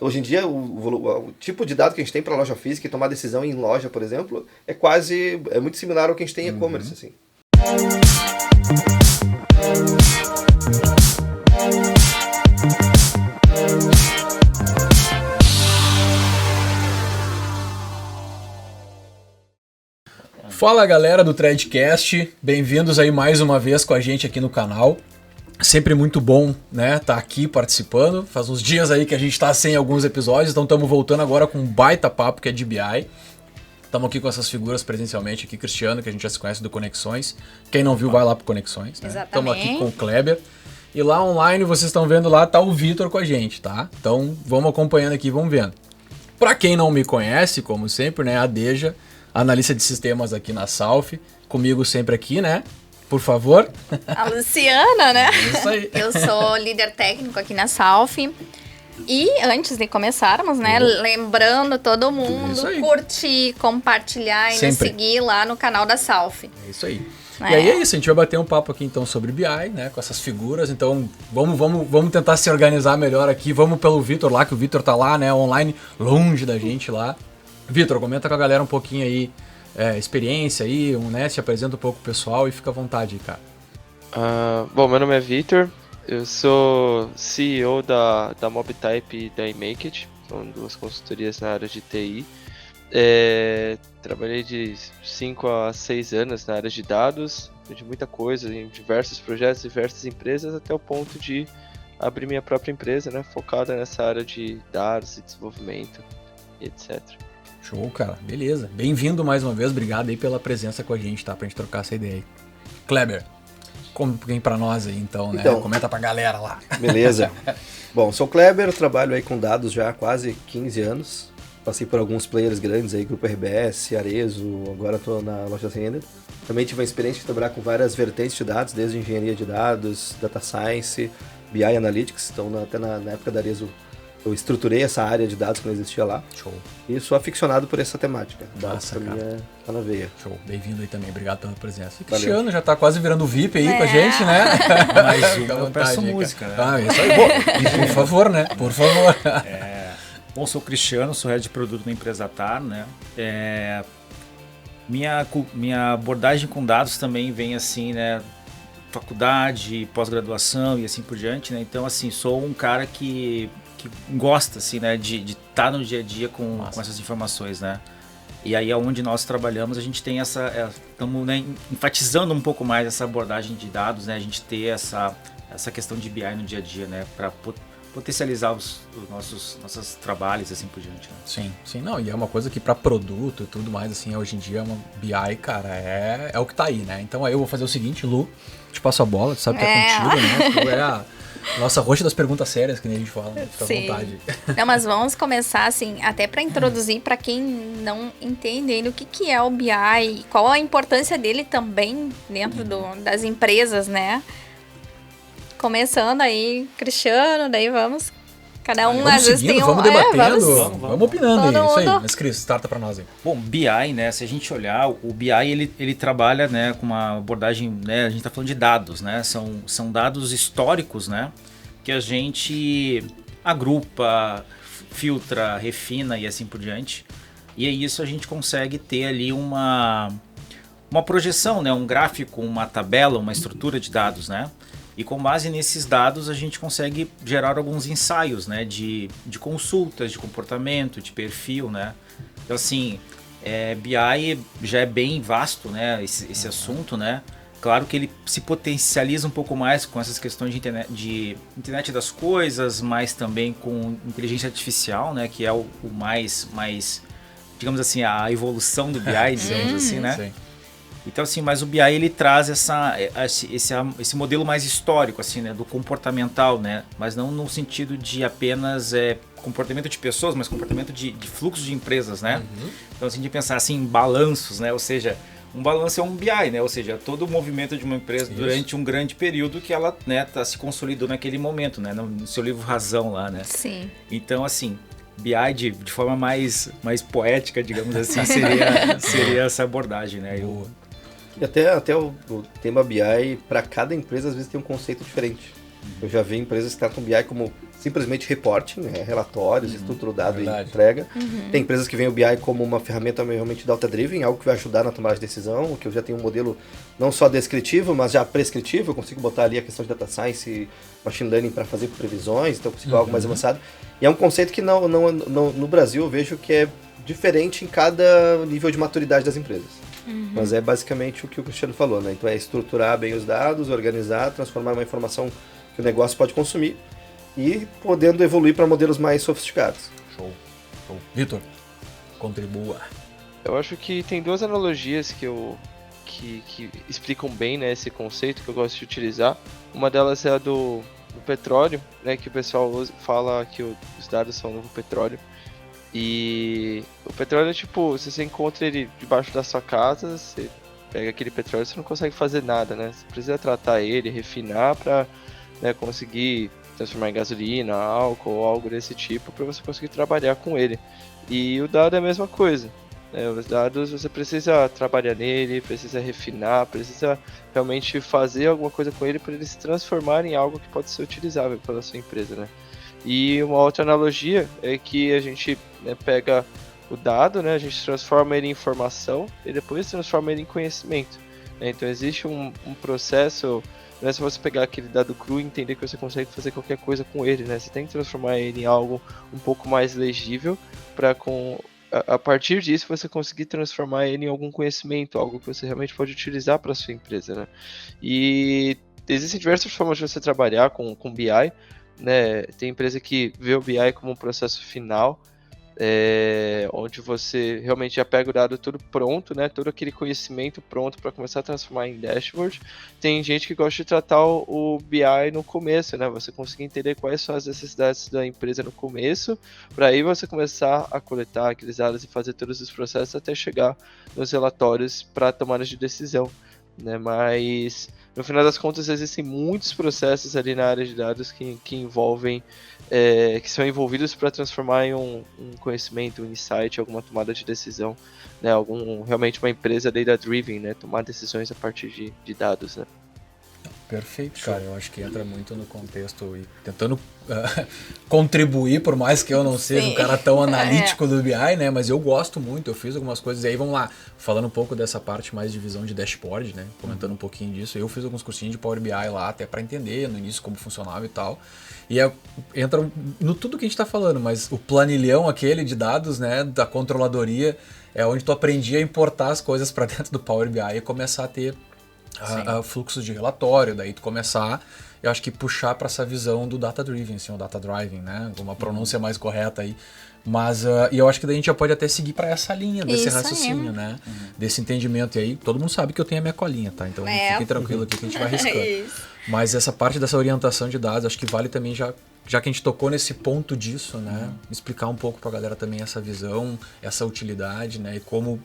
Hoje em dia, o tipo de dado que a gente tem para loja física e tomar decisão em loja, por exemplo, é muito similar ao que a gente tem em e-commerce, assim. Fala galera do Threadcast, bem-vindos aí mais uma vez com a gente aqui no canal. Sempre muito bom, né, tá aqui participando. Faz uns dias aí que a gente tá sem alguns episódios, então estamos voltando agora com um baita papo que é de BI. Estamos aqui com essas figuras presencialmente, aqui Cristiano, que a gente já se conhece do Conexões. Quem não viu, vai lá pro Conexões, né? Estamos aqui com o Kleber. E lá online, vocês estão vendo lá, tá o Vitor com a gente, tá? Então vamos acompanhando aqui, vamos vendo. Pra quem não me conhece, como sempre, né, a Deja, analista de sistemas aqui na Salf, comigo sempre aqui, né? Por favor. A Luciana, né? Isso aí. Eu sou líder técnico aqui na Salf. E antes de começarmos, né? Lembrando todo mundo, curtir, compartilhar e nos seguir lá no canal da Salf. É isso aí. E aí é isso, a gente vai bater um papo aqui então sobre BI, né? Com essas figuras. Então vamos tentar se organizar melhor aqui. Vamos pelo Vitor lá, que o Vitor tá lá, né? Online, longe da gente lá. Vitor, comenta com a galera um pouquinho aí. Experiência aí, né? Se apresenta um pouco pro pessoal e fica à vontade, cara. Bom, meu nome é Vitor, eu sou CEO da Mobtype e da iMakeit, são duas consultorias na área de TI. Trabalhei de 5 a 6 anos na área de dados, de muita coisa, em diversos projetos, diversas empresas, até o ponto de abrir minha própria empresa, né? Focada nessa área de dados e desenvolvimento, e etc. Show, cara. Beleza. Bem-vindo mais uma vez. Obrigado aí pela presença com a gente, tá? Pra gente trocar essa ideia aí. Kleber, conta um pouquinho pra nós aí, então, né? Comenta pra galera lá. Beleza. Bom, sou Kleber, trabalho aí com dados já há quase 15 anos. Passei por alguns players grandes aí, Grupo RBS, Arezo, agora tô na loja Render. Também tive a experiência de trabalhar com várias vertentes de dados, desde engenharia de dados, data science, BI Analytics. Então, até na época da Arezo, eu estruturei essa área de dados que não existia lá. Show. E sou aficionado por essa temática. Nossa, cara. Tá na veia. Show. Bem-vindo aí também. Obrigado pela presença. E Cristiano já tá quase virando VIP aí com a gente, né? Mais uma, eu peço música, né? Isso aí. Bom, por favor, né? Por favor. Bom, sou Cristiano, sou head de produto na empresa TAR, né? Minha abordagem com dados também vem assim, né? Faculdade, pós-graduação e assim por diante, né? Então, assim, sou um cara que gosta, assim, né, de estar no dia a dia com essas informações, né? E aí, onde nós trabalhamos, a gente tem estamos, né, enfatizando um pouco mais essa abordagem de dados, né? A gente ter essa questão de BI no dia a dia, né? Para potencializar os nossos trabalhos, assim por diante, né? Sim, não, e é uma coisa que para produto e tudo mais, assim, hoje em dia, uma BI, cara, é o que tá aí, né? Então aí eu vou fazer o seguinte, Lu, te passo a bola, tu sabe que é contigo, né? Tu é a nossa roxa das perguntas sérias, que nem a gente fala, né? Fica à vontade. Não, mas vamos começar, assim, até para introduzir para quem não entende ainda o que é o BI, qual a importância dele também dentro das empresas, né? Começando aí, Cristiano, daí vamos. Cada um às vezes tem vamos debatendo, vamos opinando aí. Isso aí, mas Cris, starta pra nós aí. Bom, BI, né, se a gente olhar, o BI ele trabalha, né, com uma abordagem, né, a gente tá falando de dados, né, são dados históricos, né, que a gente agrupa, filtra, refina e assim por diante. E é isso, a gente consegue ter ali uma projeção, né, um gráfico, uma tabela, uma estrutura de dados, né. E com base nesses dados a gente consegue gerar alguns ensaios, né, de consultas, de comportamento, de perfil, né. Então assim, BI já é bem vasto, né, esse assunto, né. Claro que ele se potencializa um pouco mais com essas questões de internet das coisas, mas também com inteligência artificial, né, que é o mais, digamos assim, a evolução do BI, digamos assim, né. Sim. Então, assim, mas o BI ele traz esse modelo mais histórico, assim, né, do comportamental, né, mas não no sentido de apenas comportamento de pessoas, mas comportamento de fluxo de empresas, né. Então, assim, de pensar assim em balanços, né, ou seja, um balanço é um BI, né, ou seja, todo o movimento de uma empresa durante um grande período que ela, né, se consolidou naquele momento, né, no seu livro Razão lá, né. Sim. Então, assim, BI de forma mais poética, digamos assim, seria essa abordagem, né. E até o tema BI, para cada empresa, às vezes tem um conceito diferente. Eu já vi empresas que tratam BI como simplesmente reporting, relatórios, estrutura do dado e entrega. Tem empresas que veem o BI como uma ferramenta realmente data-driven, algo que vai ajudar na tomada de decisão, que eu já tenho um modelo não só descritivo, mas já prescritivo. Eu consigo botar ali a questão de data science e machine learning para fazer previsões, então eu consigo algo mais avançado. E é um conceito que no Brasil eu vejo que é diferente em cada nível de maturidade das empresas. Mas é basicamente o que o Cristiano falou, né? Então é estruturar bem os dados, organizar, transformar uma informação que o negócio pode consumir e podendo evoluir para modelos mais sofisticados. Show. Vitor, contribua. Eu acho que tem duas analogias que explicam bem, né, esse conceito que eu gosto de utilizar. Uma delas é a do petróleo, né, que o pessoal fala que os dados são o novo petróleo. E o petróleo é tipo, se você encontra ele debaixo da sua casa, você pega aquele petróleo, você não consegue fazer nada, né? Você precisa tratar ele, refinar para, né, conseguir transformar em gasolina, álcool ou algo desse tipo para você conseguir trabalhar com ele. E o dado é a mesma coisa, né? Os dados você precisa trabalhar nele, precisa refinar, precisa realmente fazer alguma coisa com ele para ele se transformar em algo que pode ser utilizável pela sua empresa, né? E uma outra analogia é que a gente, né, pega o dado, né, a gente transforma ele em informação e depois transforma ele em conhecimento, né? Então existe um processo, não é só você pegar aquele dado cru e entender que você consegue fazer qualquer coisa com ele, né? Você tem que transformar ele em algo um pouco mais legível para a partir disso você conseguir transformar ele em algum conhecimento, algo que você realmente pode utilizar para a sua empresa, né? E existem diversas formas de você trabalhar com BI, né? Tem empresa que vê o BI como um processo final, onde você realmente já pega o dado tudo pronto, né? Todo aquele conhecimento pronto para começar a transformar em dashboard. Tem gente que gosta de tratar o BI no começo, né? Você conseguir entender quais são as necessidades da empresa no começo, para aí você começar a coletar aqueles dados e fazer todos os processos até chegar nos relatórios para tomadas de decisão, né? Mas no final das contas existem muitos processos ali na área de dados que envolvem, que são envolvidos para transformar em um conhecimento, um insight, alguma tomada de decisão, né? Realmente uma empresa data-driven, né? Tomar decisões a partir de dados, né? Perfeito, cara. Eu acho que entra muito no contexto e tentando contribuir, por mais que eu não seja um cara tão analítico do BI, né? Mas eu gosto muito, eu fiz algumas coisas. E aí, vamos lá, falando um pouco dessa parte mais de visão de dashboard, né? Comentando um pouquinho disso. Eu fiz alguns cursinhos de Power BI lá, até para entender no início como funcionava e tal. E entra no tudo que a gente tá falando, mas o planilhão aquele de dados, né? Da controladoria, é onde tu aprendia a importar as coisas para dentro do Power BI e começar a ter fluxo de relatório, daí tu começar, eu acho que puxar para essa visão do data-driven, assim, o data-driving, né? Uma pronúncia mais correta aí. Mas e eu acho que daí a gente já pode até seguir para essa linha desse raciocínio, né? Desse entendimento. E aí todo mundo sabe que eu tenho a minha colinha, tá? Então fiquem tranquilo aqui que a gente vai arriscando. Mas essa parte dessa orientação de dados, acho que vale também, já que a gente tocou nesse ponto disso, né? Explicar um pouco pra galera também essa visão, essa utilidade, né? E como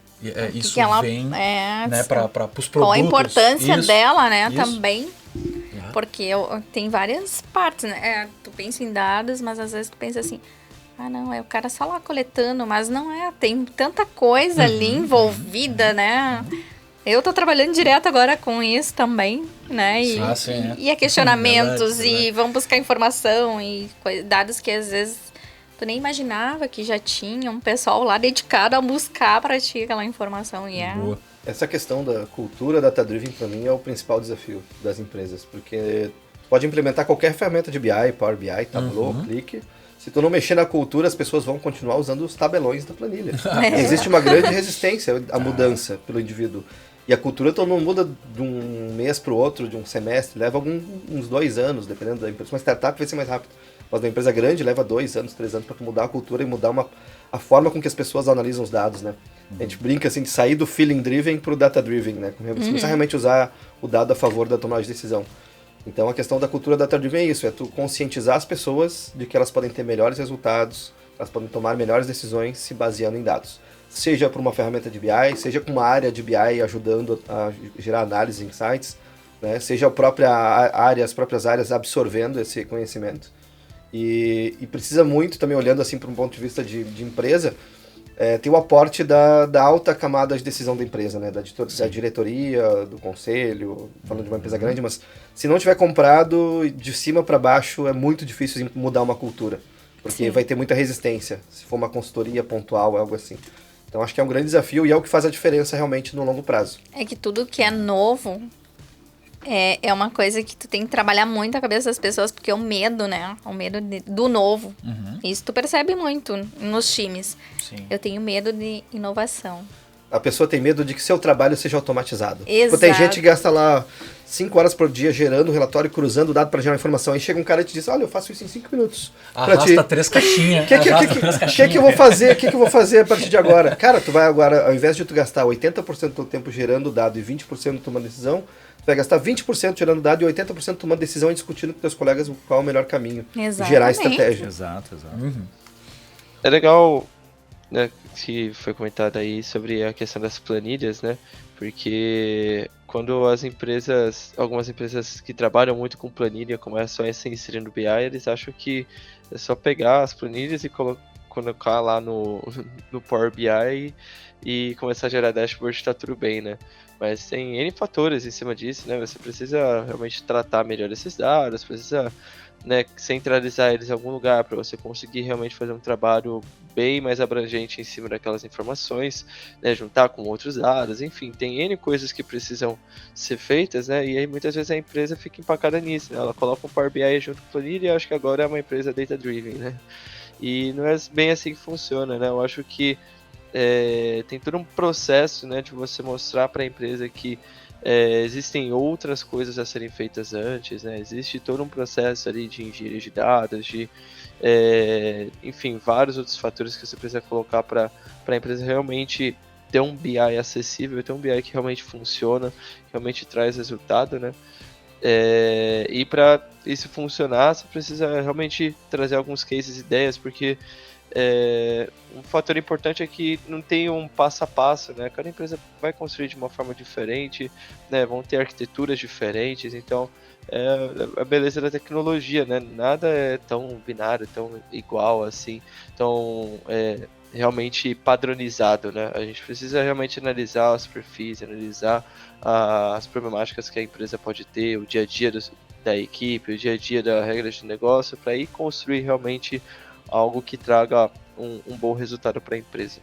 isso que ela, vem, né? Para os produtos. Qual a importância dela, né? Também. Porque tem várias partes, né? Tu pensa em dados, mas às vezes tu pensa assim, não, é o cara só lá coletando, mas não é, tem tanta coisa ali envolvida, né? Eu tô trabalhando direto agora com isso também, né? E questionamentos, e vamos buscar informação e dados que às vezes tu nem imaginava que já tinha um pessoal lá dedicado a buscar para ti aquela informação. Boa. Essa questão da cultura data-driven, para mim, é o principal desafio das empresas, porque tu pode implementar qualquer ferramenta de BI, Power BI, Tableau, Click. Se tu não mexer na cultura, as pessoas vão continuar usando os tabelões da planilha. Existe uma grande resistência à mudança pelo indivíduo. E a cultura não muda de um mês para o outro, de um semestre, leva uns 2 anos, dependendo da empresa. Uma startup vai ser mais rápido, mas uma empresa grande leva 2 anos, 3 anos para mudar a cultura e mudar a forma com que as pessoas analisam os dados, né? A gente brinca assim de sair do feeling driven para o data driven, né? Começar realmente a usar o dado a favor da tomada de decisão. Então a questão da cultura data driven é isso, é tu conscientizar as pessoas de que elas podem ter melhores resultados, elas podem tomar melhores decisões se baseando em dados. Seja por uma ferramenta de BI, seja com uma área de BI ajudando a gerar análise, insights, né? Seja as próprias áreas absorvendo esse conhecimento. E precisa muito também, olhando assim para um ponto de vista de empresa, tem o aporte da alta camada de decisão da empresa, né? Da diretoria, do conselho, falando de uma empresa grande, mas se não tiver comprado, de cima para baixo é muito difícil mudar uma cultura, porque vai ter muita resistência, se for uma consultoria pontual, algo assim. Então acho que é um grande desafio e é o que faz a diferença realmente no longo prazo. É que tudo que é novo é uma coisa que tu tem que trabalhar muito a cabeça das pessoas, porque é o medo, né? O medo do novo. Isso tu percebe muito nos times. Sim. Eu tenho medo de inovação. A pessoa tem medo de que seu trabalho seja automatizado. Exato. Tipo, tem gente que gasta lá 5 horas por dia gerando relatório, cruzando o dado para gerar informação. Aí chega um cara e te diz, olha, eu faço isso em 5 minutos. Arrasta 3 caixinhas. O que eu vou fazer? O que eu vou fazer a partir de agora? Cara, tu vai agora, ao invés de tu gastar 80% do tempo gerando dado e 20% tomando decisão, tu vai gastar 20% gerando dado e 80% tomando decisão e discutindo com teus colegas qual é o melhor caminho. Exatamente. Gerar estratégia. Exato. É legal, né, que foi comentado aí sobre a questão das planilhas, né? Porque quando algumas empresas que trabalham muito com planilha começam a se inserir no BI, eles acham que é só pegar as planilhas e colocar lá no Power BI e começar a gerar dashboard, tá tudo bem, né? Mas tem N fatores em cima disso, né? Você precisa realmente tratar melhor esses dados, precisa, né, centralizar eles em algum lugar para você conseguir realmente fazer um trabalho bem mais abrangente em cima daquelas informações, né, juntar com outros dados, enfim, tem N coisas que precisam ser feitas, né, e aí muitas vezes a empresa fica empacada nisso, né, ela coloca um Power BI junto com a planilha e acho que agora é uma empresa data-driven, né, e não é bem assim que funciona, né, eu acho que tem todo um processo, né, de você mostrar para a empresa que existem outras coisas a serem feitas antes, né? Existe todo um processo ali de engenharia de dados, de enfim, vários outros fatores que você precisa colocar para a empresa realmente ter um BI acessível, ter um BI que realmente funciona, que realmente traz resultado, né? E para isso funcionar, você precisa realmente trazer alguns cases, ideias, porque um fator importante é que não tem um passo a passo, né? Cada empresa vai construir de uma forma diferente, né? Vão ter arquiteturas diferentes, então a beleza da tecnologia, né? Nada é tão binário, tão igual assim, tão realmente padronizado, né? A gente precisa realmente analisar os perfis, analisar as problemáticas que a empresa pode ter, o dia a dia da equipe, o dia a dia da regra de negócio, para ir construir realmente algo que traga um bom resultado para a empresa.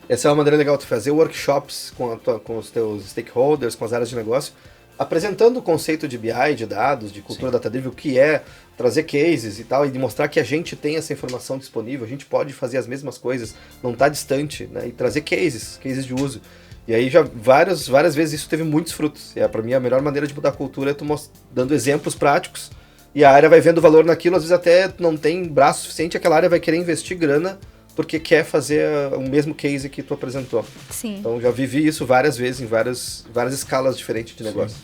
Essa é uma maneira legal de fazer workshops com os teus stakeholders, com as áreas de negócio, apresentando o conceito de BI, de dados, de cultura data-driven, o que é, trazer cases e tal, e de mostrar que a gente tem essa informação disponível, a gente pode fazer as mesmas coisas, não está distante, né? E trazer cases de uso. E aí já várias vezes isso teve muitos frutos. E para mim a melhor maneira de mudar a cultura é tu dando exemplos práticos. E a área vai vendo valor naquilo, às vezes até não tem braço suficiente, aquela área vai querer investir grana porque quer fazer o mesmo case que tu apresentou. Sim. Então já vivi isso várias vezes em várias escalas diferentes de negócio.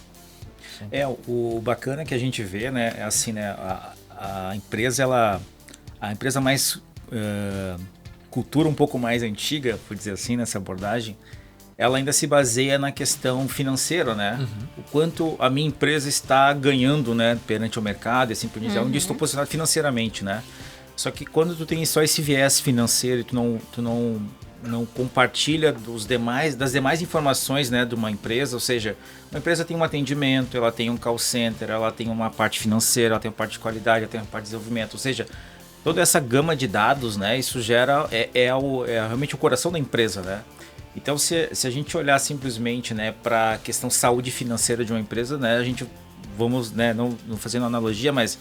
Sim. O bacana que a gente vê, né, é assim, né, a empresa, a empresa mais cultura um pouco mais antiga, por dizer assim, nessa abordagem, ela ainda se baseia na questão financeira, né? O quanto a minha empresa está ganhando, né, perante o mercado, e assim por diante, onde estou posicionado financeiramente, né? Só que quando tu tem só esse viés financeiro e tu não compartilha das demais informações, né, de uma empresa, ou seja, uma empresa tem um atendimento, ela tem um call center, ela tem uma parte financeira, ela tem uma parte de qualidade, ela tem uma parte de desenvolvimento, ou seja, toda essa gama de dados, né, isso gera, realmente o coração da empresa, né? Então, se a gente olhar simplesmente, né, para a questão saúde financeira de uma empresa, né, a gente vamos, né, não fazendo analogia, mas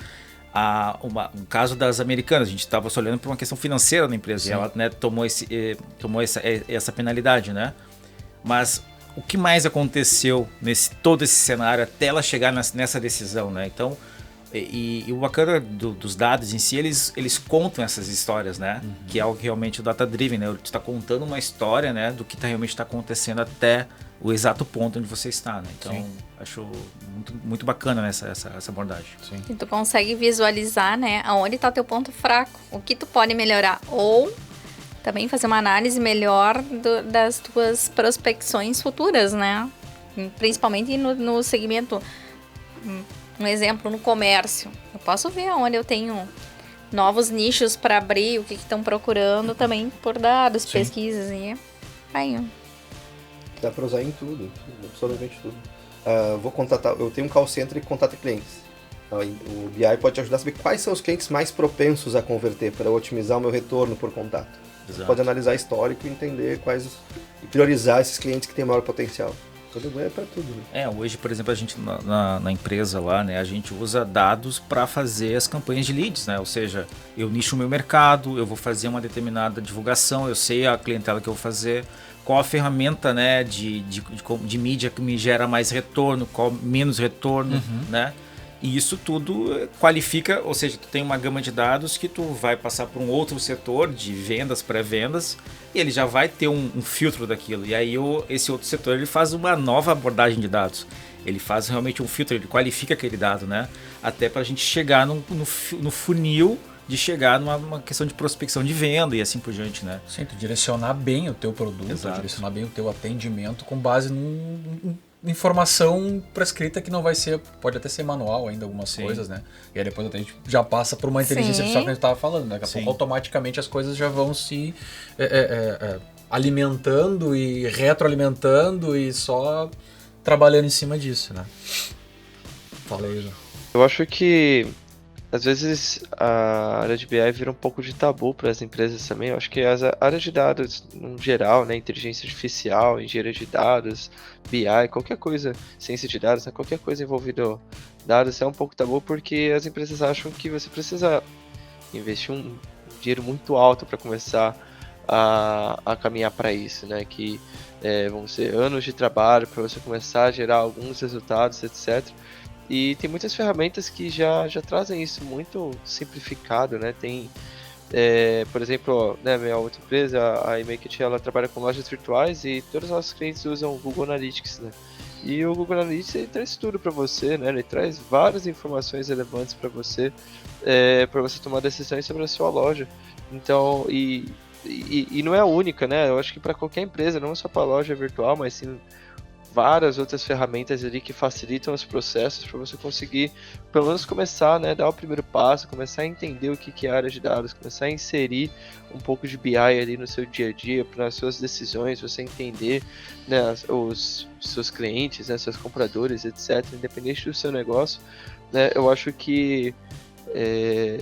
um caso das americanas, a gente estava só olhando para uma questão financeira da empresa. Sim. E ela, né, tomou essa penalidade, né? Mas o que mais aconteceu todo esse cenário até ela chegar nessa decisão, né? Então, e o bacana dos dados em si, eles contam essas histórias, né? Que é o que realmente o data-driven, né? Tu está contando uma história, né, do que realmente está acontecendo até o exato ponto onde você está, né? Então, sim, acho muito, muito bacana, né, essa abordagem. Sim. E tu consegue visualizar, né, aonde está o teu ponto fraco, o que tu pode melhorar, ou também fazer uma análise melhor das tuas prospecções futuras, né? Principalmente no segmento... Um exemplo, no comércio. Eu posso ver onde eu tenho novos nichos para abrir, o que estão procurando também por dados, pesquisas e aí. Dá para usar em tudo, absolutamente tudo. Vou contatar, eu tenho um call center que contata clientes. O BI pode te ajudar a saber quais são os clientes mais propensos a converter para otimizar o meu retorno por contato. Você pode analisar histórico e entender e priorizar esses clientes que têm maior potencial. Todo é para tudo. Né? Hoje, por exemplo, a gente na empresa lá, né, a gente usa dados para fazer as campanhas de leads, né? Ou seja, eu nicho o meu mercado, eu vou fazer uma determinada divulgação, eu sei a clientela que eu vou fazer, qual a ferramenta, né, de mídia que me gera mais retorno, qual menos retorno, né? E isso tudo qualifica, ou seja, tu tem uma gama de dados que tu vai passar por um outro setor de vendas, pré-vendas, e ele já vai ter um filtro daquilo. E aí esse outro setor ele faz uma nova abordagem de dados. Ele faz realmente um filtro, ele qualifica aquele dado, né? Até para a gente chegar no funil de chegar numa questão de prospecção de venda e assim por diante, né? Sim, tu direcionar bem o teu produto, direcionar bem o teu atendimento com base informação prescrita que não vai ser, pode até ser manual ainda algumas coisas, né? E aí depois a gente já passa por uma inteligência artificial que a gente estava falando, daqui a pouco automaticamente as coisas já vão se alimentando e retroalimentando e só trabalhando em cima disso, né? Fala aí, João. Eu acho que às vezes a área de BI vira um pouco de tabu para as empresas também. Eu acho que as áreas de dados, no geral, né, inteligência artificial, engenharia de dados, BI, qualquer coisa, ciência de dados, né, qualquer coisa envolvida dados é um pouco tabu porque as empresas acham que você precisa investir um dinheiro muito alto para começar a caminhar para isso, né? Que vão ser anos de trabalho para você começar a gerar alguns resultados, etc. E tem muitas ferramentas que já trazem isso muito simplificado, né? Tem, por exemplo, né, minha outra empresa, a iMakeit, ela trabalha com lojas virtuais e todos os nossos clientes usam o Google Analytics, né? E o Google Analytics ele traz tudo para você, né? Ele traz várias informações relevantes para você tomar decisões sobre a sua loja. Então, e não é a única, né? Eu acho que para qualquer empresa, não só para a loja virtual, mas sim várias outras ferramentas ali que facilitam os processos para você conseguir, pelo menos começar, né, dar o primeiro passo, começar a entender o que é a área de dados, começar a inserir um pouco de BI ali no seu dia a dia, para as suas decisões, você entender, né, os seus clientes, né, seus compradores, etc., independente do seu negócio, né, eu acho que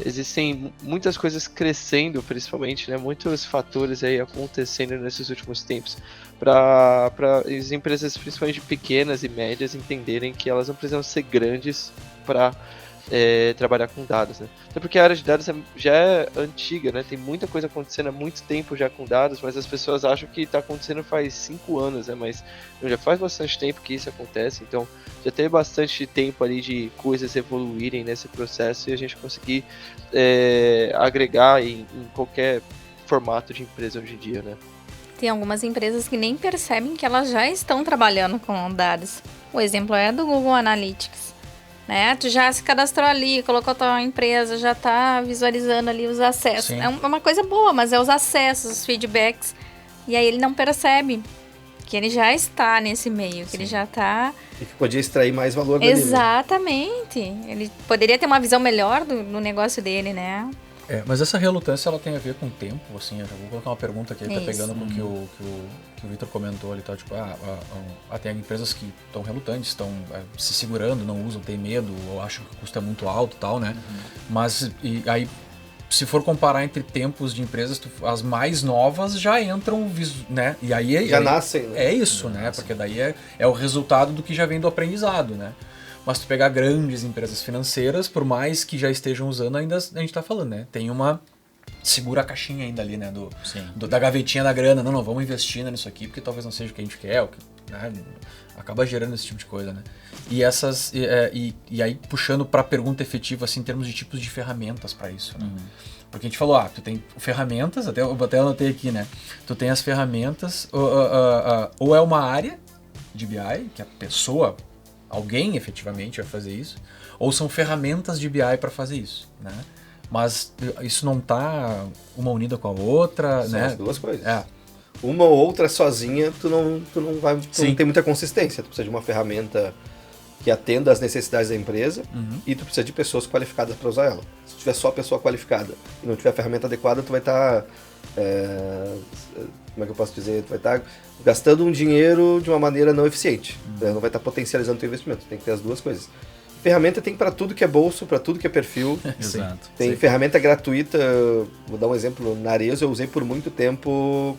existem muitas coisas crescendo, principalmente, né, muitos fatores aí acontecendo nesses últimos tempos para as empresas, principalmente pequenas e médias, entenderem que elas não precisam ser grandes para trabalhar com dados, né? Até porque a área de dados já é antiga, né? Tem muita coisa acontecendo há muito tempo já com dados, mas as pessoas acham que está acontecendo faz 5 anos, né? Mas já faz bastante tempo que isso acontece, então já teve bastante tempo ali de coisas evoluírem nesse processo e a gente conseguir agregar em qualquer formato de empresa hoje em dia, né? Tem algumas empresas que nem percebem que elas já estão trabalhando com dados. O exemplo é do Google Analytics. Né? Tu já se cadastrou ali, colocou a tua empresa, já está visualizando ali os acessos. Sim. É uma coisa boa, mas é os acessos, os feedbacks. E aí ele não percebe que ele já está nesse meio, que Sim. ele já está... E que podia extrair mais valor dele. Exatamente. Ele poderia ter uma visão melhor do negócio dele, né? Mas essa relutância ela tem a ver com o tempo, assim, eu já vou colocar uma pergunta aqui, tá pegando com o que o Vitor comentou ali, tá, tipo, tem empresas que estão relutantes, estão se segurando, não usam, tem medo, ou acham que o custo é muito alto e tal, né? Mas aí, se for comparar entre tempos de empresas, as mais novas já entram, né? E aí já nascem, né? É isso, né? Porque daí é o resultado do que já vem do aprendizado, né? Mas tu pegar grandes empresas financeiras, por mais que já estejam usando, ainda a gente tá falando, né? Tem uma... Segura a caixinha ainda ali, né? Da gavetinha da grana. Não, vamos investir nisso aqui, porque talvez não seja o que a gente quer, né? Acaba gerando esse tipo de coisa, né? E aí, puxando pra pergunta efetiva, assim, em termos de tipos de ferramentas para isso, né? Porque a gente falou, tu tem ferramentas, eu até anotei aqui, né? Tu tem as ferramentas, ou é uma área de BI, que a pessoa... Alguém efetivamente vai fazer isso, ou são ferramentas de BI para fazer isso, né? Mas isso não tá uma unida com a outra, são né? As duas coisas. Uma ou outra sozinha, tu não tem muita consistência. Tu precisa de uma ferramenta que atenda às necessidades da empresa, e tu precisa de pessoas qualificadas para usar ela. Se tu tiver só pessoa qualificada e não tiver a ferramenta adequada, tu vai estar... como é que eu posso dizer? Tu vai estar gastando um dinheiro de uma maneira não eficiente. Não vai estar potencializando o teu investimento. Tem que ter as duas coisas. Ferramenta tem para tudo que é bolso, para tudo que é perfil. Exato. Tem ferramenta gratuita. Vou dar um exemplo. Na Arezzo eu usei por muito tempo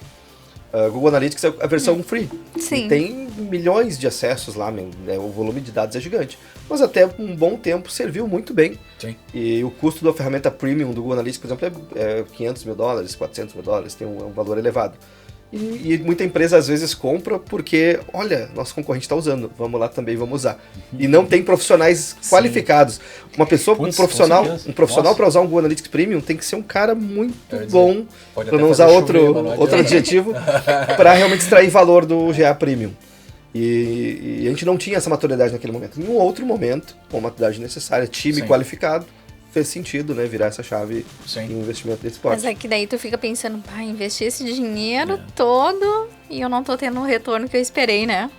Google Analytics, a versão free. Sim. E tem milhões de acessos lá, né? O volume de dados é gigante. Mas até um bom tempo serviu muito bem. Sim. E o custo da ferramenta premium do Google Analytics, por exemplo, é $500 mil, $400 mil, tem um valor elevado. E muita empresa às vezes compra porque, olha, nosso concorrente está usando, vamos lá também, vamos usar. E não tem profissionais qualificados. Uma pessoa, um profissional para usar um Google Analytics Premium tem que ser um cara muito bom, para não usar outro adjetivo, para realmente extrair valor do GA Premium. E a gente não tinha essa maturidade naquele momento. Em um outro momento, com a maturidade necessária, time qualificado, fez sentido, né, virar essa chave em um investimento desse porte. Mas é que daí tu fica pensando, investir esse dinheiro todo e eu não tô tendo o retorno que eu esperei, né?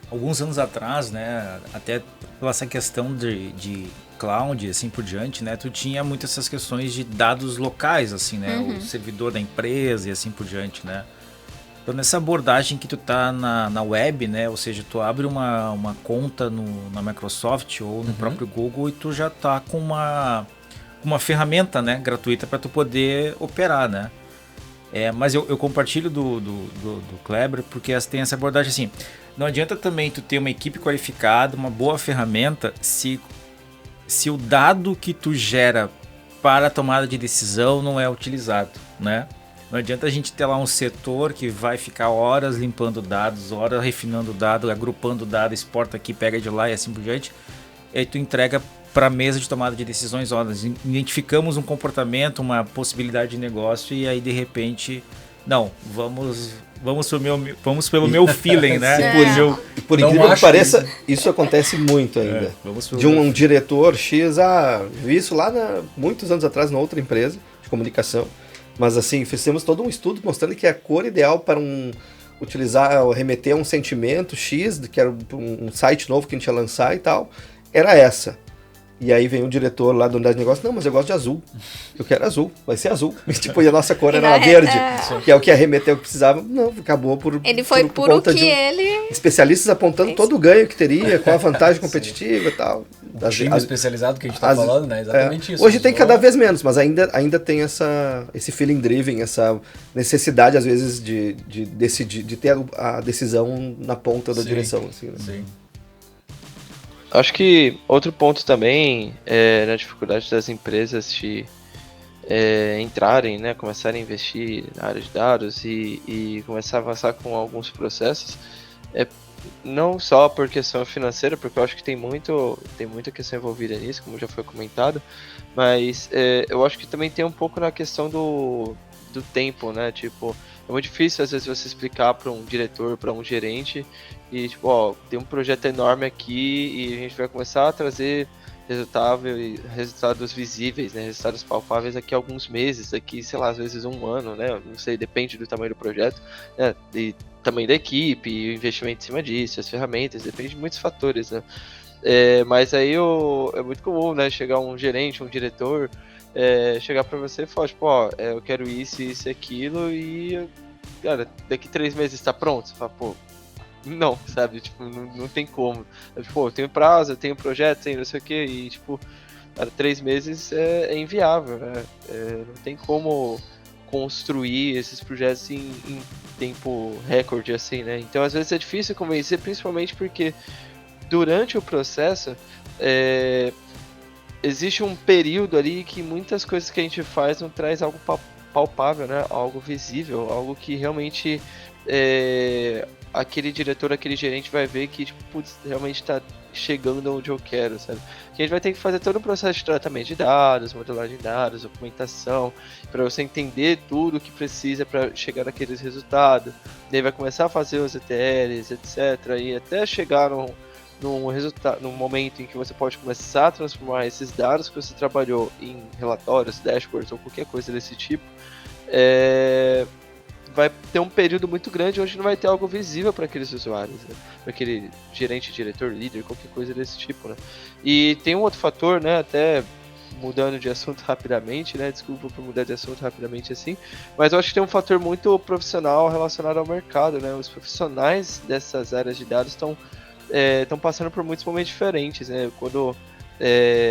Alguns anos atrás, né, até pela essa questão de cloud, assim por diante, né, tu tinha muitas essas questões de dados locais, assim, né, o servidor da empresa e assim por diante, né. Então, nessa abordagem que tu tá na web, né? Ou seja, tu abre uma conta na Microsoft ou no próprio Google e tu já tá com uma ferramenta, né, gratuita para tu poder operar, né? Mas eu compartilho do Kleber porque tem essa abordagem assim. Não adianta também tu ter uma equipe qualificada, uma boa ferramenta, se o dado que tu gera para a tomada de decisão não é utilizado, né? Não adianta a gente ter lá um setor que vai ficar horas limpando dados, horas refinando dados, agrupando dados, exporta aqui, pega de lá e assim por diante. E aí tu entrega para a mesa de tomada de decisões, nós identificamos um comportamento, uma possibilidade de negócio e aí de repente, não, vamos pelo meu feeling, né? Por incrível que pareça, isso acontece muito ainda. De um diretor X, vi isso lá muitos anos atrás na outra empresa de comunicação. Mas assim, fizemos todo um estudo mostrando que a cor ideal para remeter a um sentimento X, que era um site novo que a gente ia lançar e tal, era essa. E aí vem o diretor lá da unidade de negócio, não, mas eu gosto de azul. Eu quero azul, vai ser azul. E a nossa cor era verde, que é o que remeteu o que precisava. Não, acabou por... Ele foi por o que ele... Especialistas apontando todo o ganho que teria, com a vantagem competitiva e tal. O time especializado que a gente está falando, né? Exatamente isso. Hoje tem cada vez menos, mas ainda tem esse feeling driven, essa necessidade, às vezes, de decidir, de ter a decisão na ponta da direção. Assim, né? Sim. Acho que outro ponto também é na dificuldade das empresas de entrarem, né, começarem a investir na área de dados e começar a avançar com alguns processos, não só por questão financeira, porque eu acho que tem muita questão envolvida nisso, como já foi comentado, mas eu acho que também tem um pouco na questão do tempo, né, tipo, é muito difícil às vezes você explicar para um diretor, para um gerente, e tipo, tem um projeto enorme aqui e a gente vai começar a trazer resultados visíveis, né, resultados palpáveis daqui a alguns meses, daqui, sei lá, às vezes um ano, né, não sei, depende do tamanho do projeto, né, e tamanho da equipe, o investimento em cima disso, as ferramentas, depende de muitos fatores, né. Mas aí é muito comum, né, chegar um gerente, um diretor, chegar pra você e falar, tipo, eu quero isso e aquilo e, cara, daqui 3 meses tá pronto? Você fala, pô, não, sabe, tipo, não tem como. Tipo, eu tenho prazo, eu tenho projeto, tenho não sei o que, e, tipo, cara, 3 meses é inviável, né? Não tem como construir esses projetos em tempo recorde, assim, né? Então, às vezes é difícil convencer, principalmente porque durante o processo, existe um período ali que muitas coisas que a gente faz não traz algo palpável, né? Algo visível, algo que realmente aquele diretor, aquele gerente vai ver que, tipo, putz, realmente está chegando onde eu quero, sabe? Que a gente vai ter que fazer todo o processo de tratamento de dados, modelagem de dados, documentação, para você entender tudo o que precisa para chegar naqueles resultados. Daí vai começar a fazer os ETLs, etc. E até chegar num momento em que você pode começar a transformar esses dados que você trabalhou em relatórios, dashboards ou qualquer coisa desse tipo, vai ter um período muito grande onde não vai ter algo visível para aqueles usuários, né? Para aquele gerente, diretor, líder, qualquer coisa desse tipo, né? E tem um outro fator, né? Até mudando de assunto rapidamente, né? Desculpa por mudar de assunto rapidamente assim, mas eu acho que tem um fator muito profissional relacionado ao mercado, né? Os profissionais dessas áreas de dados estão passando por muitos momentos diferentes, né? Quando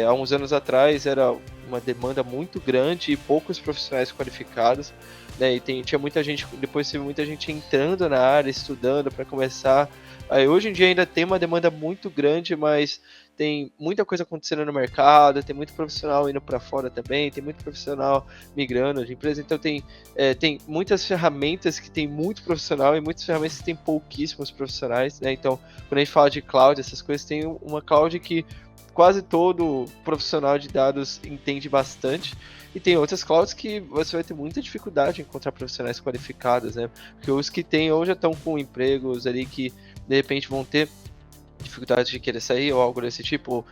há uns anos atrás era uma demanda muito grande e poucos profissionais qualificados, né? E tinha muita gente, depois teve muita gente entrando na área, estudando para começar. Aí hoje em dia ainda tem uma demanda muito grande, mas tem muita coisa acontecendo no mercado, tem muito profissional indo para fora também, tem muito profissional migrando de empresa, então tem muitas ferramentas que tem muito profissional e muitas ferramentas que tem pouquíssimos profissionais, né? Então, quando a gente fala de cloud, essas coisas, tem uma cloud que quase todo profissional de dados entende bastante, e tem outras clouds que você vai ter muita dificuldade em encontrar profissionais qualificados, né? Porque os que tem ou já estão com empregos ali que de repente vão ter dificuldade de querer sair ou algo desse tipo,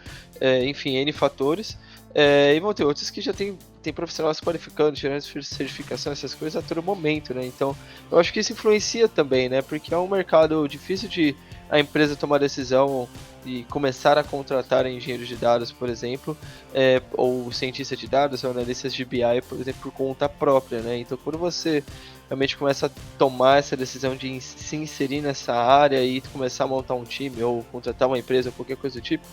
enfim, N fatores, e vão ter outros que já tem profissionais qualificando, gerando certificação, essas coisas a todo momento, né? Então, eu acho que isso influencia também, né? Porque é um mercado difícil de a empresa tomar decisão e começar a contratar engenheiros de dados, por exemplo, ou cientistas de dados, ou analistas de BI, por exemplo, por conta própria, né? Então, quando você realmente começa a tomar essa decisão de se inserir nessa área e começar a montar um time, ou contratar uma empresa, ou qualquer coisa do tipo,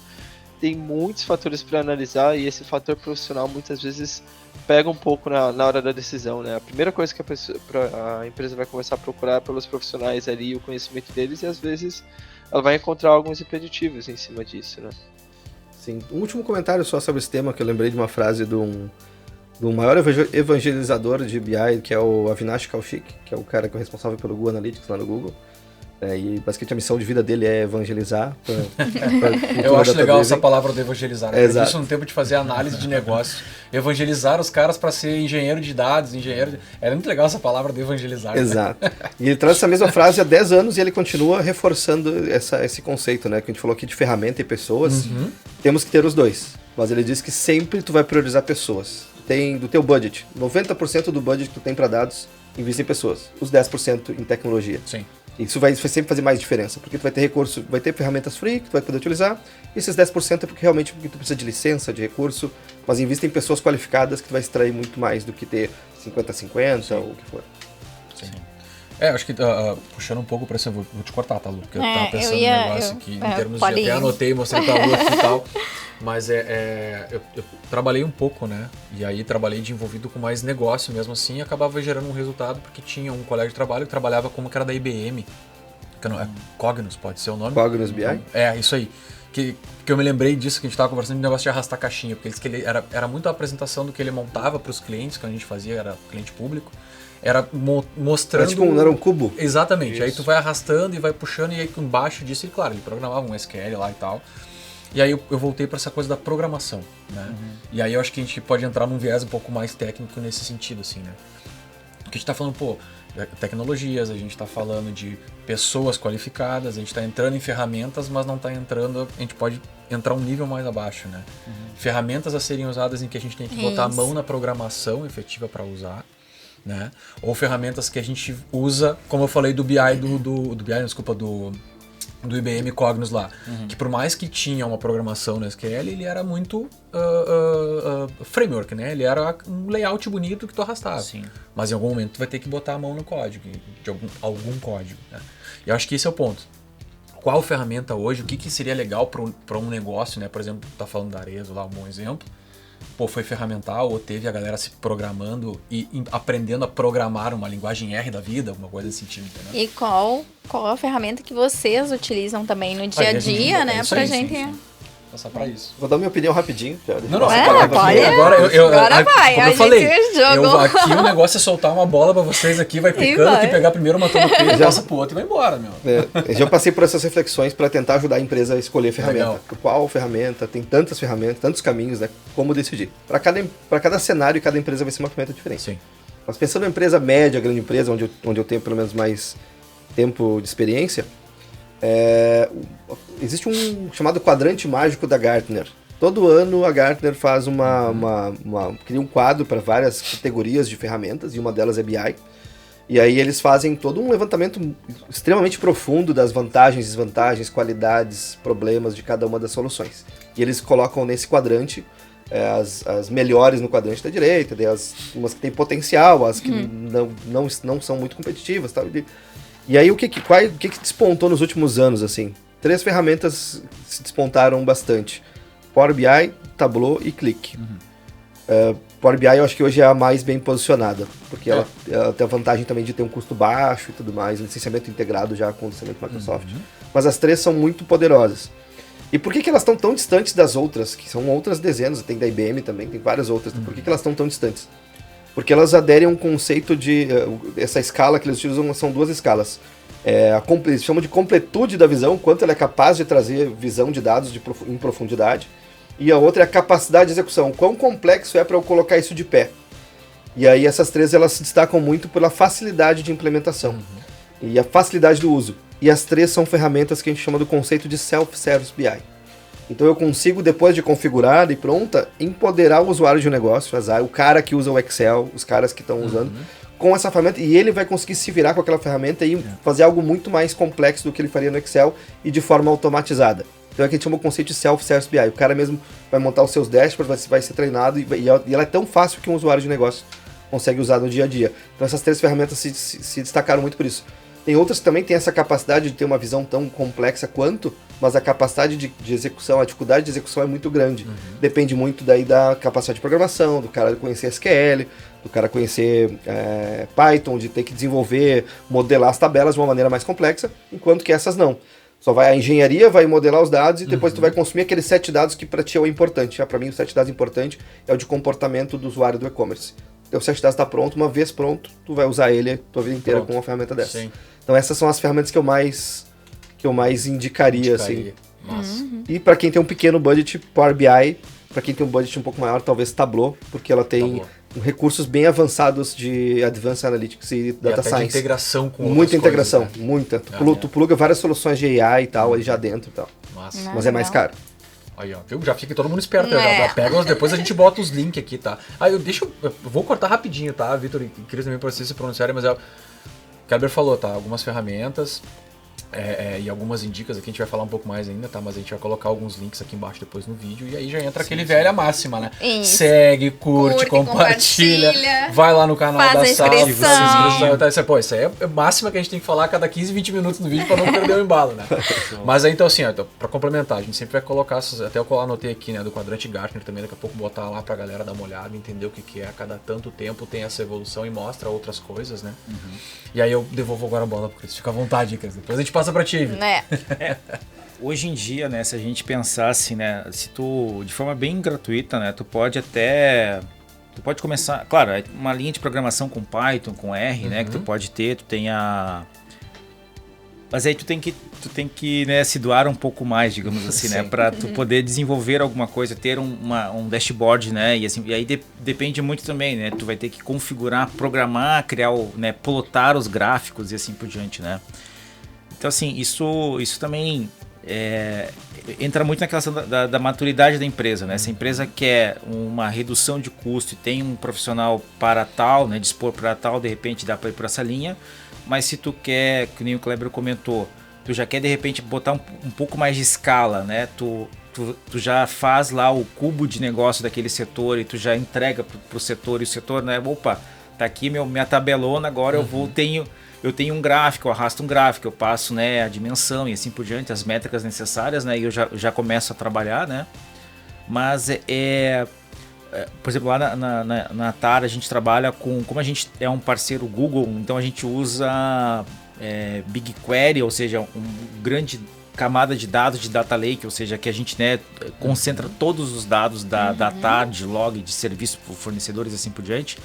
tem muitos fatores para analisar, e esse fator profissional muitas vezes pega um pouco na hora da decisão, né? A primeira coisa que a empresa vai começar a procurar pelos profissionais ali, o conhecimento deles, e às vezes ela vai encontrar alguns impeditivos em cima disso, né? Sim. Um último comentário só sobre esse tema, que eu lembrei de uma frase do maior evangelizador de BI, que é o Avinash Kaushik, que é o cara que é responsável pelo Google Analytics lá no Google. E basicamente a missão de vida dele é evangelizar. Eu acho legal essa palavra de evangelizar. Né? Exato. Isso no tempo de fazer análise de negócio. Evangelizar os caras para ser engenheiro de dados, É muito legal essa palavra de evangelizar. Exato. Né? E ele traz essa mesma frase há 10 anos e ele continua reforçando esse conceito, né? Que a gente falou aqui de ferramenta e pessoas. Uhum. Temos que ter os dois. Mas ele diz que sempre tu vai priorizar pessoas. Tem do teu budget. 90% do budget que tu tem para dados investe em pessoas. Os 10% em tecnologia. Sim. Isso vai sempre fazer mais diferença, porque tu vai ter recurso, vai ter ferramentas free que tu vai poder utilizar, e esses 10% é porque tu precisa de licença, de recurso, mas invista em pessoas qualificadas que tu vai extrair muito mais do que ter 50-50 ou o que for. Sim. Acho que puxando um pouco para isso, eu vou te cortar, tá, Lu? Porque eu tava pensando num negócio aqui, em termos de... Até anotei, mostrei pra Lu aqui e tal. Mas eu trabalhei um pouco, né? E aí trabalhei de envolvido com mais negócio mesmo assim, e acabava gerando um resultado, porque tinha um colega de trabalho que trabalhava como que era da IBM. Cognos, pode ser o nome? Cognos BI? Isso aí. Que eu me lembrei disso, que a gente estava conversando de negócio de arrastar caixinha, porque ele era muito a apresentação do que ele montava para os clientes, que a gente fazia, era cliente público. Era mostrando... Era tipo não era um cubo? Exatamente. Isso. Aí tu vai arrastando e vai puxando, e aí embaixo disso, claro, ele programava um SQL lá e tal. E aí eu voltei para essa coisa da programação, né? Uhum. E aí eu acho que a gente pode entrar num viés um pouco mais técnico nesse sentido, assim, né? Porque a gente tá falando, tecnologias, a gente tá falando de pessoas qualificadas, a gente tá entrando em ferramentas, mas não tá entrando... A gente pode entrar um nível mais abaixo, né? Uhum. Ferramentas a serem usadas em que a gente tem que botar a mão na programação efetiva para usar, né? Ou ferramentas que a gente usa, como eu falei do BI, do IBM Cognos lá, que por mais que tinha uma programação no SQL, ele era muito framework, né? Ele era um layout bonito que tu arrastava. Sim. Mas em algum momento tu vai ter que botar a mão no código, de algum código, né? E eu acho que esse é o ponto. Qual ferramenta hoje, o que seria legal para um negócio, né? Por exemplo, tá falando da Arezzo lá, um bom exemplo. Foi ferramental, ou teve a galera se programando e aprendendo a programar uma linguagem R da vida, alguma coisa desse sentido, entendeu? E qual a ferramenta que vocês utilizam também no dia a dia, né? Pra gente... Sim. Passar pra isso. Vou dar minha opinião rapidinho. Não, pode. Agora vai. Como eu falei, aqui o negócio é soltar uma bola pra vocês aqui, vai picando, que pegar primeiro uma toma peso, passa pro outro e vai embora, meu. Eu já passei por essas reflexões para tentar ajudar a empresa a escolher ferramenta. Legal. Qual ferramenta? Tem tantas ferramentas, tantos caminhos, né? Como decidir. Para cada cenário, cada empresa vai ser uma ferramenta diferente. Sim. Mas pensando em empresa média, grande empresa, onde eu tenho pelo menos mais tempo de experiência, existe um chamado quadrante mágico da Gartner. Todo ano a Gartner faz cria um quadro para várias categorias de ferramentas, e uma delas é BI. E aí eles fazem todo um levantamento extremamente profundo das vantagens, desvantagens, qualidades, problemas de cada uma das soluções. E eles colocam nesse quadrante as melhores no quadrante da direita, daí umas que têm potencial, as que não são muito competitivas. Tal. E aí o que despontou nos últimos anos, assim? 3 ferramentas se despontaram bastante. Power BI, Tableau e Qlik. Power BI eu acho que hoje é a mais bem posicionada, porque ela tem a vantagem também de ter um custo baixo e tudo mais, licenciamento integrado já com o licenciamento Microsoft. Mas as 3 são muito poderosas. E por que elas estão tão distantes das outras, que são outras dezenas, tem da IBM também, tem várias outras, por que elas estão tão distantes? Porque elas aderem a um conceito de... essa escala que eles utilizam são 2 escalas. Eles chamam de completude da visão, quanto ela é capaz de trazer visão de dados em profundidade. E a outra é a capacidade de execução, quão complexo é para eu colocar isso de pé. E aí essas 3 elas se destacam muito pela facilidade de implementação e a facilidade do uso. E as 3 são ferramentas que a gente chama do conceito de Self-Service BI. Então eu consigo, depois de configurada e pronta, empoderar o usuário de um negócio, o cara que usa o Excel, os caras que estão usando, com essa ferramenta, e ele vai conseguir se virar com aquela ferramenta e fazer algo muito mais complexo do que ele faria no Excel e de forma automatizada. Então é que a gente chama o conceito de Self-Service BI. O cara mesmo vai montar os seus dashboards, vai ser treinado e ela é tão fácil que um usuário de negócio consegue usar no dia a dia. Então essas 3 ferramentas se destacaram muito por isso. Tem outras que também têm essa capacidade de ter uma visão tão complexa quanto, mas a capacidade de execução, a dificuldade de execução é muito grande. Depende muito daí da capacidade de programação, do cara conhecer SQL, do cara conhecer Python, de ter que desenvolver, modelar as tabelas de uma maneira mais complexa, enquanto que essas não. A engenharia vai modelar os dados e depois tu vai consumir aqueles 7 dados que para ti é o importante. Para mim, o 7 dados importante é o de comportamento do usuário do e-commerce. Então, o 7 dados está pronto, uma vez pronto, tu vai usar ele a tua vida inteira com uma ferramenta dessa. Sim. Então, essas são as ferramentas que eu mais indicaria. Assim. E para quem tem um pequeno budget, Power BI. Para quem tem um budget um pouco maior, talvez Tableau, porque ela tem recursos bem avançados de Advanced Analytics e Data Science. De integração com muita integração, coisas, né? Muita. Tu pluga várias soluções de AI e tal, aí já dentro e tal. Mas é mais caro. Aí, ó, viu? Já fica todo mundo esperto. Já pega, depois a gente bota os links aqui, tá? Aí eu vou cortar rapidinho, tá, Vitor? Queria também pra vocês se pronunciarem, mas o Kleber falou, tá? Algumas ferramentas e algumas dicas aqui, a gente vai falar um pouco mais ainda, tá? Mas a gente vai colocar alguns links aqui embaixo depois no vídeo e aí já entra aquele velha máxima, né? Isso. Segue, curte, compartilha, vai lá no canal da sala, isso aí é máxima que a gente tem que falar a cada 15, 20 minutos no vídeo pra não perder o embalo, né? Mas aí então assim, ó, pra complementar, a gente sempre vai colocar, até eu anotei aqui, né, do quadrante Gartner também, daqui a pouco botar lá pra galera dar uma olhada, entender o que é, a cada tanto tempo tem essa evolução e mostra outras coisas, né? E aí eu devolvo agora a bola pro Cris, fica à vontade, Cris, depois a gente passa pra ti. Hoje em dia, né, se a gente pensasse, né, se tu, de forma bem gratuita, né, tu pode começar, claro, uma linha de programação com Python, com R, né, que tu pode ter, tu tem mas aí tu tem que né, se doar um pouco mais, digamos assim, né, para tu poder desenvolver alguma coisa, ter um dashboard, né, e assim, e aí depende muito também, né, tu vai ter que configurar, programar, criar, né, plotar os gráficos e assim por diante, né. Então, assim, isso também entra muito na questão da maturidade da empresa, né? Se a empresa quer uma redução de custo e tem um profissional para tal, né? Dispor para tal, de repente dá para ir por essa linha. Mas se tu quer, que nem o Kleber comentou, tu já quer de repente botar um pouco mais de escala, né? Tu já faz lá o cubo de negócio daquele setor e tu já entrega pro setor e o setor, né? Opa, tá aqui minha tabelona, agora eu tenho um gráfico, eu arrasto um gráfico, eu passo, né, a dimensão e assim por diante, as métricas necessárias, né, e eu já começo a trabalhar, né. Mas por exemplo, lá na TAR a gente trabalha como a gente é um parceiro Google, então a gente usa BigQuery, ou seja, grande camada de dados de Data Lake, ou seja, que a gente, né, concentra todos os dados da TAR, de log, de serviço para fornecedores e assim por diante.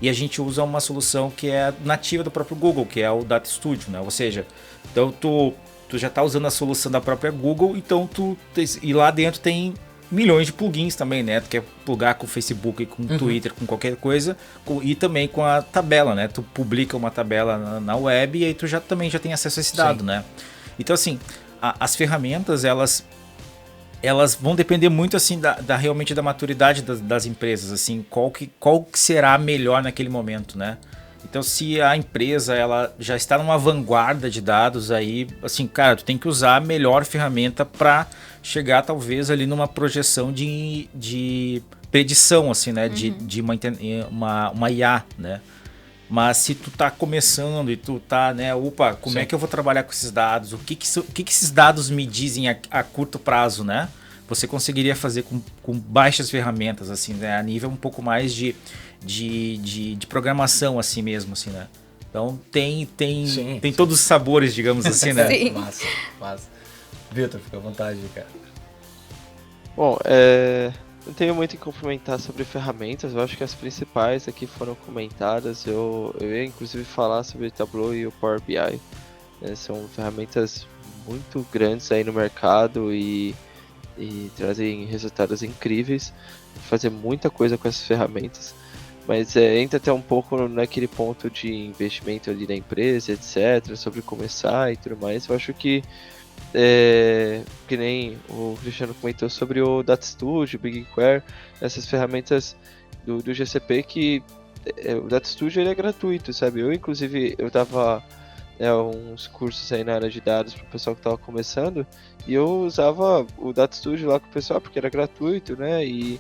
E a gente usa uma solução que é nativa do próprio Google, que é o Data Studio, né? Ou seja, então tu já está usando a solução da própria Google, então e lá dentro tem milhões de plugins também, né? Tu quer plugar com o Facebook, com o Twitter, com qualquer coisa, e também com a tabela, né? Tu publica uma tabela na web e aí tu também já tem acesso a esse dado, né? Então, assim, as ferramentas, elas vão depender muito assim realmente da maturidade das empresas, assim, qual que será melhor naquele momento, né? Então, se a empresa ela já está numa vanguarda de dados, aí, assim, cara, tu tem que usar a melhor ferramenta para chegar, talvez, ali numa projeção de predição, assim, né? De uma IA, né? Mas se tu tá começando e tu tá, né? Opa, como é que eu vou trabalhar com esses dados? O que esses dados me dizem a curto prazo, né? Você conseguiria fazer com baixas ferramentas, assim, né? A nível um pouco mais de programação, assim mesmo, assim, né? Então tem todos os sabores, digamos assim, né? Sim. Massa. Vitor, fica à vontade, cara. Bom, não tenho muito em complementar sobre ferramentas, eu acho que as principais aqui foram comentadas. Eu ia inclusive falar sobre o Tableau e o Power BI. São ferramentas muito grandes aí no mercado e trazem resultados incríveis. Fazer muita coisa com essas ferramentas, mas entra até um pouco naquele ponto de investimento ali da empresa, etc, sobre começar e tudo mais. Eu acho que nem o Cristiano comentou sobre o Data Studio, o BigQuery, essas ferramentas do GCP, que o Data Studio ele é gratuito, sabe? Eu dava uns cursos aí na área de dados para o pessoal que estava começando, e eu usava o Data Studio lá com o pessoal porque era gratuito, né? E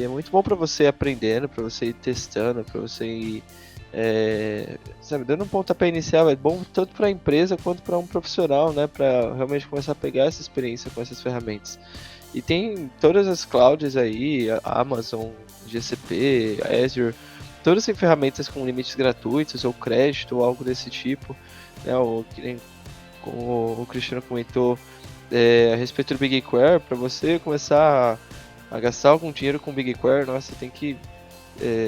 é muito bom para você ir aprendendo, para você ir testando, para você ir sabe, dando um pontapé inicial. É bom tanto para a empresa quanto para um profissional, né? Para realmente começar a pegar essa experiência com essas ferramentas. E tem todas as clouds aí, a Amazon, GCP, Azure, todas têm ferramentas com limites gratuitos ou crédito ou algo desse tipo, né? Como o Cristiano comentou a respeito do BigQuery, para você começar a gastar algum dinheiro com BigQuery, nossa, você tem que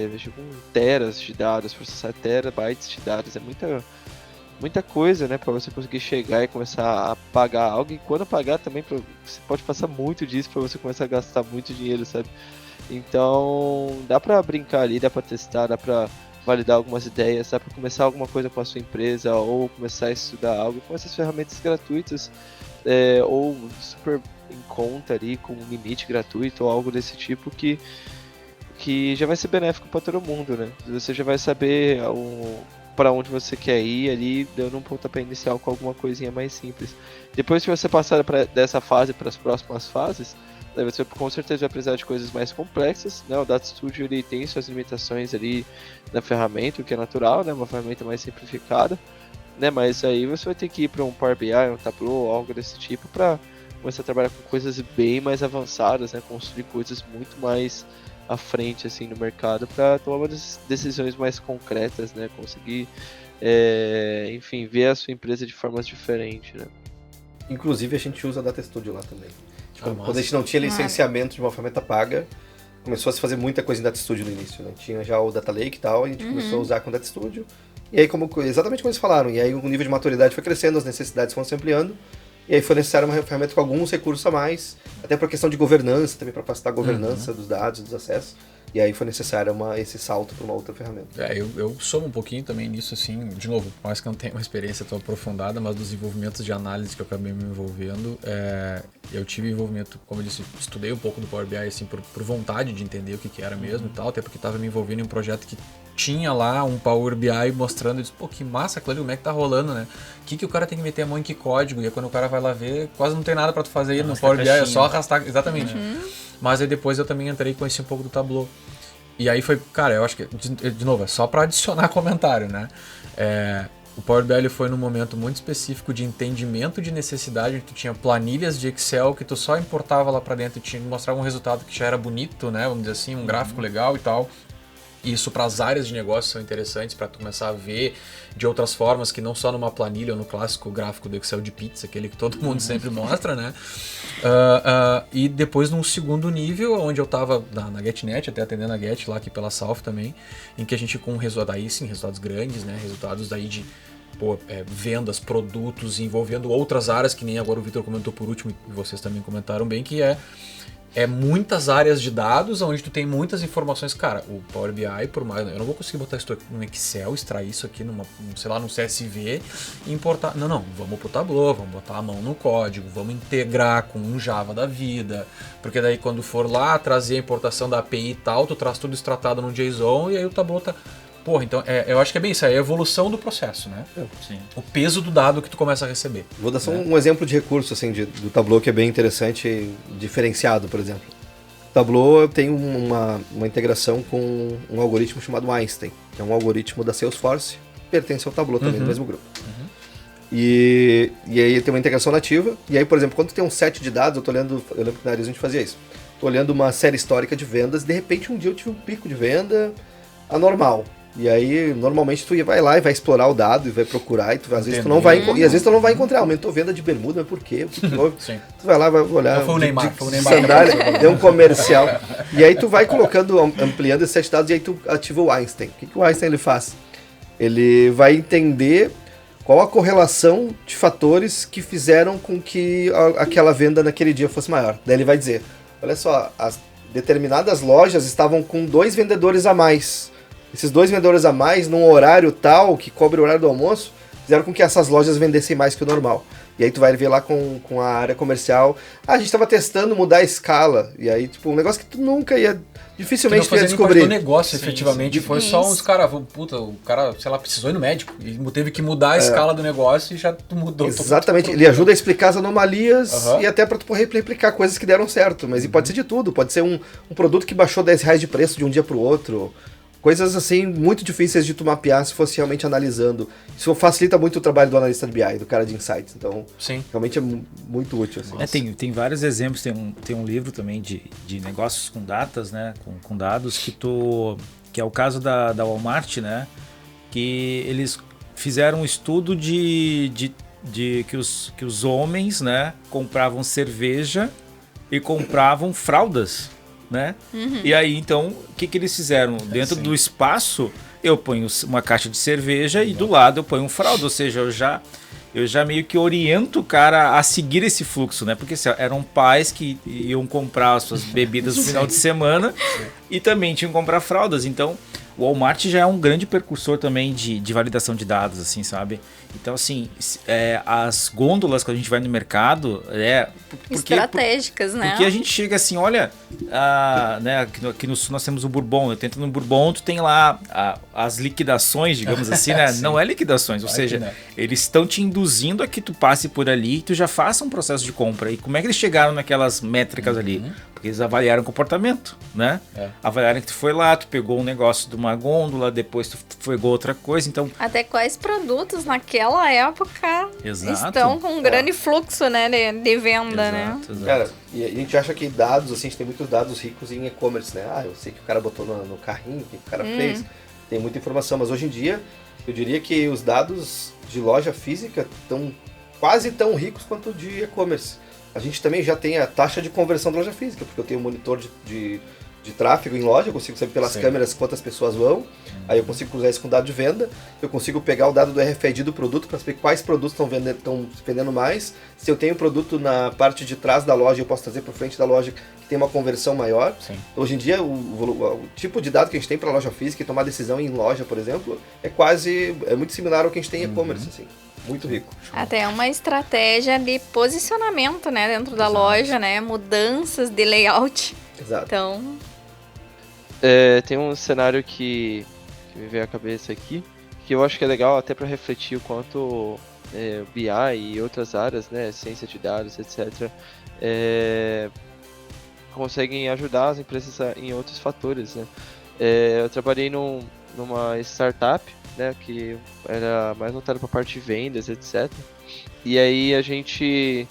mexer com teras de dados, processar terabytes de dados, é muita coisa, né, para você conseguir chegar e começar a pagar algo. E quando pagar também, você pode passar muito disso para você começar a gastar muito dinheiro, sabe? Então dá para brincar ali, dá para testar, dá para validar algumas ideias, dá para começar alguma coisa com a sua empresa ou começar a estudar algo com essas ferramentas gratuitas, ou super em conta ali, com um limite gratuito ou algo desse tipo, que já vai ser benéfico para todo mundo, né? Você já vai saber para onde você quer ir ali, dando um pontapé inicial com alguma coisinha mais simples. Depois que você passar dessa fase para as próximas fases, daí você com certeza vai precisar de coisas mais complexas, né? O Data Studio ele tem suas limitações ali na ferramenta, o que é natural, né? Uma ferramenta mais simplificada, né? Mas aí você vai ter que ir para um Power BI, um Tableau, algo desse tipo, para começar a trabalhar com coisas bem mais avançadas, né? Construir coisas muito mais à frente assim no mercado, para tomar decisões mais concretas, né? Conseguir, enfim, ver a sua empresa de formas diferentes, né? Inclusive a gente usa Data Studio lá também. Tipo, quando a gente não tinha licenciamento de uma ferramenta paga, começou a se fazer muita coisa em Data Studio no início, né? Tinha já o Data Lake e tal, a gente começou a usar com o Data Studio. E aí, exatamente como eles falaram, e aí o nível de maturidade foi crescendo, as necessidades foram se ampliando, e aí foi necessário uma ferramenta com alguns recursos a mais, até por questão de governança, também para facilitar a governança dos dados, dos acessos. E aí foi necessário esse salto para uma outra ferramenta. Eu somo um pouquinho também nisso, assim, de novo, por mais que eu não tenha uma experiência tão aprofundada, mas dos envolvimentos de análise que eu acabei me envolvendo, eu tive envolvimento, como eu disse, estudei um pouco do Power BI, assim, por vontade de entender o que era mesmo e tal, até porque estava me envolvendo em um projeto que tinha lá um Power BI mostrando, eu disse, pô, que massa, claro, como é que tá rolando, né? O que o cara tem que meter a mão em que código? E aí quando o cara vai lá ver, quase não tem nada para tu fazer aí no Power BI, é só arrastar, exatamente. Mas aí depois eu também entrei e conheci um pouco do Tableau. E aí foi, cara, eu acho que, de novo, é só para adicionar comentário, né? O Power BI ele foi num momento muito específico de entendimento de necessidade, onde tu tinha planilhas de Excel que tu só importava lá para dentro e mostrava um resultado que já era bonito, né? Vamos dizer assim, um gráfico legal e tal. Isso para as áreas de negócio são interessantes para tu começar a ver de outras formas que não só numa planilha ou no clássico gráfico do Excel de pizza, aquele que todo mundo sempre mostra, né? E depois num segundo nível, onde eu estava na GetNet, até atendendo a Get lá aqui pela South também, em que a gente com resultados grandes, né? Resultados daí de vendas, produtos, envolvendo outras áreas, que nem agora o Vitor comentou por último e vocês também comentaram bem, que é muitas áreas de dados, onde tu tem muitas informações. Cara, o Power BI, por mais... Eu não vou conseguir botar isso aqui no Excel, extrair isso aqui num CSV e importar... Não, vamos pro Tableau, vamos botar a mão no código, vamos integrar com um Java da vida, porque daí quando for lá trazer a importação da API e tal, tu traz tudo extratado num JSON e aí o Tableau tá... Porra, então eu acho que é bem isso, é a evolução do processo, né? Sim. O peso do dado que tu começa a receber. Vou dar só um exemplo de recurso assim, do Tableau que é bem interessante e diferenciado, por exemplo. O Tableau tem uma integração com um algoritmo chamado Einstein, que é um algoritmo da Salesforce, pertence ao Tableau também, do mesmo grupo. E aí tem uma integração nativa, e aí, por exemplo, quando tu tem um set de dados, eu lembro que na Arizo a gente fazia isso. Tô olhando uma série histórica de vendas, de repente um dia eu tive um pico de venda anormal. E aí, normalmente, tu vai lá e vai explorar o dado e vai procurar, e às vezes tu não vai, e às vezes tu não vai encontrar. Aumentou venda de bermuda, mas por quê? O que houve? Sim. Tu vai lá, vai olhar. Não foi o Neymar, Sandália, deu um comercial. E aí tu vai colocando, ampliando esse set de dados, e aí tu ativa o Einstein. O que o Einstein ele faz? Ele vai entender qual a correlação de fatores que fizeram com que aquela venda naquele dia fosse maior. Daí ele vai dizer, olha só, as determinadas lojas estavam com 2 vendedores a mais. Esses 2 vendedores a mais, num horário tal, que cobre o horário do almoço, fizeram com que essas lojas vendessem mais que o normal. E aí tu vai ver lá com a área comercial, a gente estava testando mudar a escala. E aí, tipo, um negócio que tu nunca ia, dificilmente tu ia descobrir. O negócio, efetivamente, foi só uns caras, puta, o cara, sei lá, precisou ir no médico. E teve que mudar a escala do negócio e já tu mudou. Exatamente, ele ajuda a explicar as anomalias e até pra tu replicar coisas que deram certo. Mas e pode ser de tudo, pode ser um produto que baixou R$10 de preço de um dia pro outro. Coisas assim, muito difíceis de tu mapear se fosse realmente analisando. Isso facilita muito o trabalho do analista de BI, do cara de insights. Então, realmente é muito útil. Assim. Tem vários exemplos, tem um livro também de negócios com datas, né? Com dados, que é o caso da Walmart, né? Que eles fizeram um estudo de que os homens, né, compravam cerveja e compravam fraldas. Né? E aí, então, o que eles fizeram? Dentro do espaço, eu ponho uma caixa de cerveja e do lado eu ponho um fralda, ou seja, eu já meio que oriento o cara a seguir esse fluxo, né? Porque eram pais que iam comprar as suas bebidas no final de semana e também tinham que comprar fraldas, então o Walmart já é um grande precursor também de validação de dados, assim, sabe? Então, assim, as gôndolas que a gente vai no mercado... estratégicas, né? Porque a gente chega assim, olha, né, aqui no Sul nós temos o Bourbon. Eu tento no Bourbon, tu tem lá as liquidações, digamos assim, né? Não é liquidações, ou seja, eles estão te induzindo a que tu passe por ali e tu já faça um processo de compra. E como é que eles chegaram naquelas métricas ali? Porque eles avaliaram o comportamento, né? Avaliaram que tu foi lá, tu pegou um negócio de uma gôndola, depois tu pegou outra coisa, então... Até quais produtos naquela época estão com um grande fluxo, né, de venda, né? Cara, e a gente acha que dados, assim, a gente tem muitos dados ricos em e-commerce, né? Eu sei que o cara botou no carrinho, o que o cara fez, tem muita informação, mas hoje em dia, eu diria que os dados de loja física estão quase tão ricos quanto de e-commerce. A gente também já tem a taxa de conversão da loja física, porque eu tenho um monitor de tráfego em loja, eu consigo saber pelas câmeras quantas pessoas vão, aí eu consigo cruzar isso com dado de venda, eu consigo pegar o dado do RFID do produto para saber quais produtos estão vendendo mais, se eu tenho produto na parte de trás da loja, eu posso trazer para frente da loja que tem uma conversão maior. Hoje em dia, o tipo de dado que a gente tem para a loja física e tomar decisão em loja, por exemplo, é muito similar ao que a gente tem em e-commerce, assim. Muito rico. Até uma estratégia de posicionamento, né, dentro da loja, né, mudanças de layout. Exato. Então... tem um cenário que me veio à cabeça aqui, que eu acho que é legal até para refletir o quanto o BI e outras áreas, né, ciência de dados, etc., conseguem ajudar as empresas em outros fatores, né. Eu trabalhei numa startup, né, que era mais voltada para a parte de vendas, etc. E aí a gente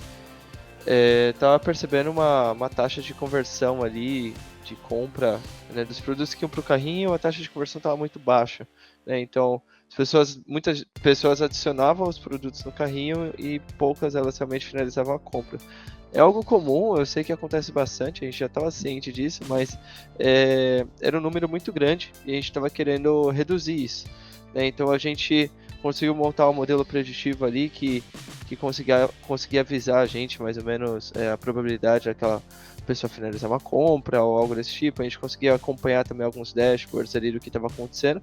estava percebendo uma taxa de conversão ali, de compra, né, dos produtos que iam para o carrinho, a taxa de conversão estava muito baixa, né? Então muitas pessoas adicionavam os produtos no carrinho e poucas elas realmente finalizavam a compra. É algo comum, eu sei que acontece bastante, a gente já estava ciente disso, mas era um número muito grande e a gente estava querendo reduzir isso, né? Então a gente conseguiu montar um modelo preditivo ali que conseguia avisar a gente mais ou menos a probabilidade daquela pessoa finalizar uma compra ou algo desse tipo. A gente conseguia acompanhar também alguns dashboards ali do que estava acontecendo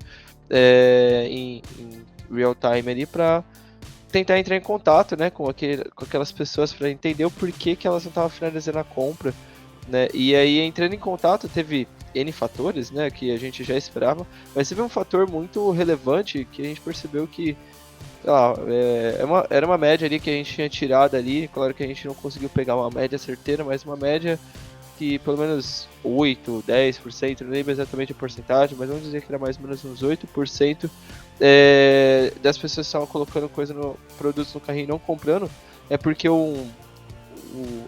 em real time ali para tentar entrar em contato, né, com aquelas pessoas para entender o porquê que elas não estavam finalizando a compra, né? E aí, entrando em contato, teve N fatores, né, que a gente já esperava, mas teve um fator muito relevante que a gente percebeu que, sei lá, era uma média ali que a gente tinha tirado ali, claro que a gente não conseguiu pegar uma média certeira, mas uma média que pelo menos 8, 10%, não lembro exatamente a porcentagem, mas vamos dizer que era mais ou menos uns 8% das pessoas que estavam colocando produtos no carrinho e não comprando, é porque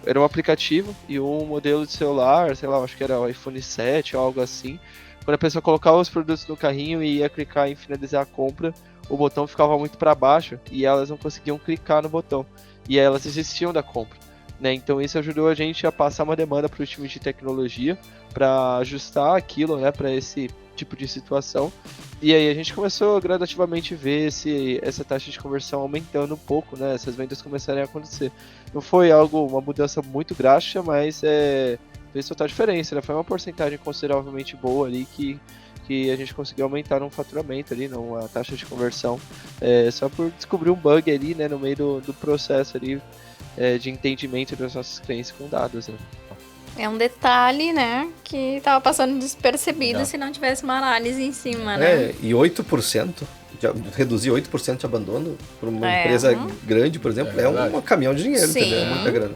era um aplicativo e um modelo de celular, sei lá, acho que era o iPhone 7 ou algo assim. Quando a pessoa colocava os produtos no carrinho e ia clicar em finalizar a compra, o botão ficava muito para baixo e elas não conseguiam clicar no botão. E aí elas desistiam da compra, né? Então isso ajudou a gente a passar uma demanda para o time de tecnologia para ajustar aquilo, né, para esse tipo de situação. E aí a gente começou gradativamente a ver essa taxa de conversão aumentando um pouco, né? Essas vendas começarem a acontecer. Não foi uma mudança muito drástica, mas fez total diferença, né? Foi uma porcentagem consideravelmente boa ali que a gente conseguiu aumentar um faturamento ali, numa taxa de conversão, só por descobrir um bug ali, né, no meio do processo ali de entendimento das nossas crenças com dados, né? É um detalhe, né, que tava passando despercebido se não tivesse uma análise em cima, né? E 8%, reduzir 8% de abandono para uma empresa grande, por exemplo, é um caminhão de dinheiro, entendeu? É muita grana.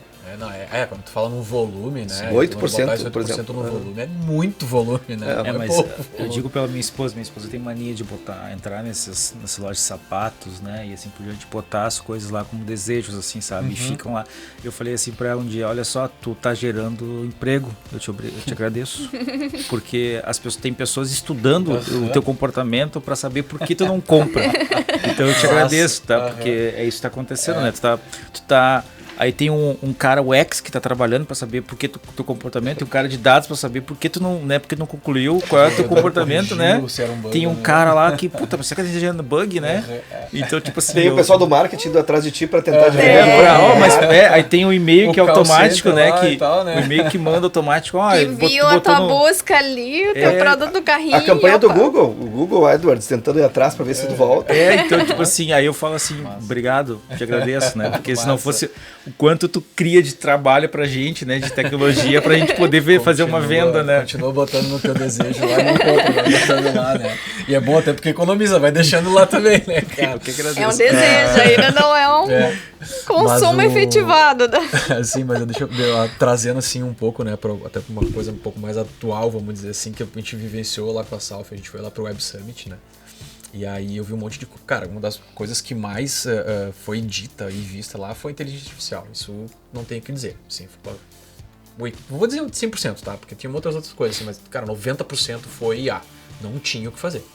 Quando tu fala num volume, né? 8%, por exemplo, no volume, é muito volume, né? Mas eu digo pela minha esposa tem mania de entrar nessas lojas de sapatos, né? E assim por diante, botar as coisas lá como desejos, assim, sabe? E ficam lá. Eu falei assim pra ela um dia, olha só, tu tá gerando emprego, eu te agradeço. Porque tem pessoas estudando o teu comportamento pra saber por que tu não compra. Então eu te agradeço, tá? Porque é isso que tá acontecendo, né? Tu tá Aí tem um cara, o X, que tá trabalhando pra saber por que teu comportamento, e um cara de dados pra saber por que tu não, né, porque tu não concluiu, qual é o teu comportamento, né? Tem um cara lá que, puta, você que tá gerando bug, né? Então, tipo assim... Tem o pessoal do marketing indo atrás de ti pra tentar aí tem um e-mail que é automático, né? O e-mail que manda automático, que viu a tua busca ali, o teu produto do carrinho. A campanha do Google, o Google AdWords, tentando ir atrás pra ver se tu volta. Então, tipo assim, aí eu falo assim, obrigado, te agradeço, né? Porque se não fosse o quanto tu cria de trabalho pra gente, né? De tecnologia, pra gente poder fazer uma venda, né? Continua botando no teu desejo lá e não compra, vai botando lá, né? E é bom até porque economiza, vai deixando lá também, né, cara? É um desejo, ainda não é um consumo efetivado. Sim, mas deixa eu trazendo assim um pouco, né? Até pra uma coisa um pouco mais atual, vamos dizer assim, que a gente vivenciou lá com a Salf, a gente foi lá pro Web Summit, né? E aí eu vi um monte de... Cara, uma das coisas que mais foi dita e vista lá foi a inteligência artificial. Isso não tem o que dizer. Assim, vou dizer 100%, tá? Porque tinha outras coisas, assim, mas, cara, 90% foi IA. Não tinha o que fazer.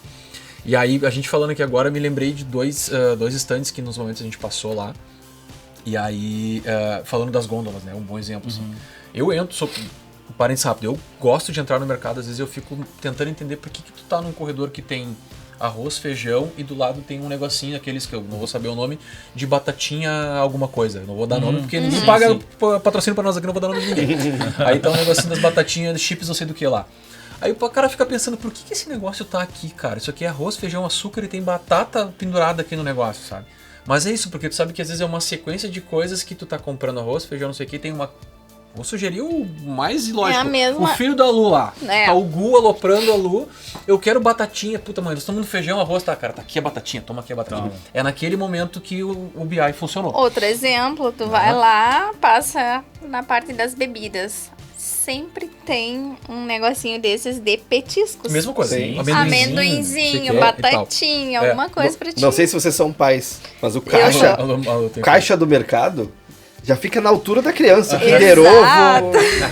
E aí, a gente falando aqui agora, me lembrei de dois stands que nos momentos a gente passou lá. E aí, falando das gôndolas, né? Um bom exemplo, assim. Eu entro, parênteses rápido, eu gosto de entrar no mercado, às vezes eu fico tentando entender por que tu tá num corredor que tem arroz, feijão e do lado tem um negocinho, aqueles que eu não vou saber o nome, de batatinha alguma coisa. Eu não vou dar nome porque ninguém paga patrocínio pra nós aqui, não vou dar nome de ninguém. Aí tá um negocinho das batatinhas, chips, não sei do que lá. Aí o cara fica pensando, por que esse negócio tá aqui, cara? Isso aqui é arroz, feijão, açúcar e tem batata pendurada aqui no negócio, sabe? Mas é isso, porque tu sabe que às vezes é uma sequência de coisas que tu tá comprando arroz, feijão, não sei o que, tem uma... Vou sugerir o mais lógico. É a mesma... O filho da Lu lá. Tá o Gu aloprando a Lu. Eu quero batatinha. Puta, mãe, nós estamos no feijão, arroz. Tá, cara, tá aqui a batatinha. Toma aqui a batatinha. É naquele momento que o BI funcionou. Outro exemplo, tu vai lá, passa na parte das bebidas. Sempre tem um negocinho desses de petiscos. Mesma coisa. Amendoinzinho, batatinha, alguma coisa pra ti. Não sei se vocês são pais, mas o caixa do mercado... Já fica na altura da criança. Kinder Ovo,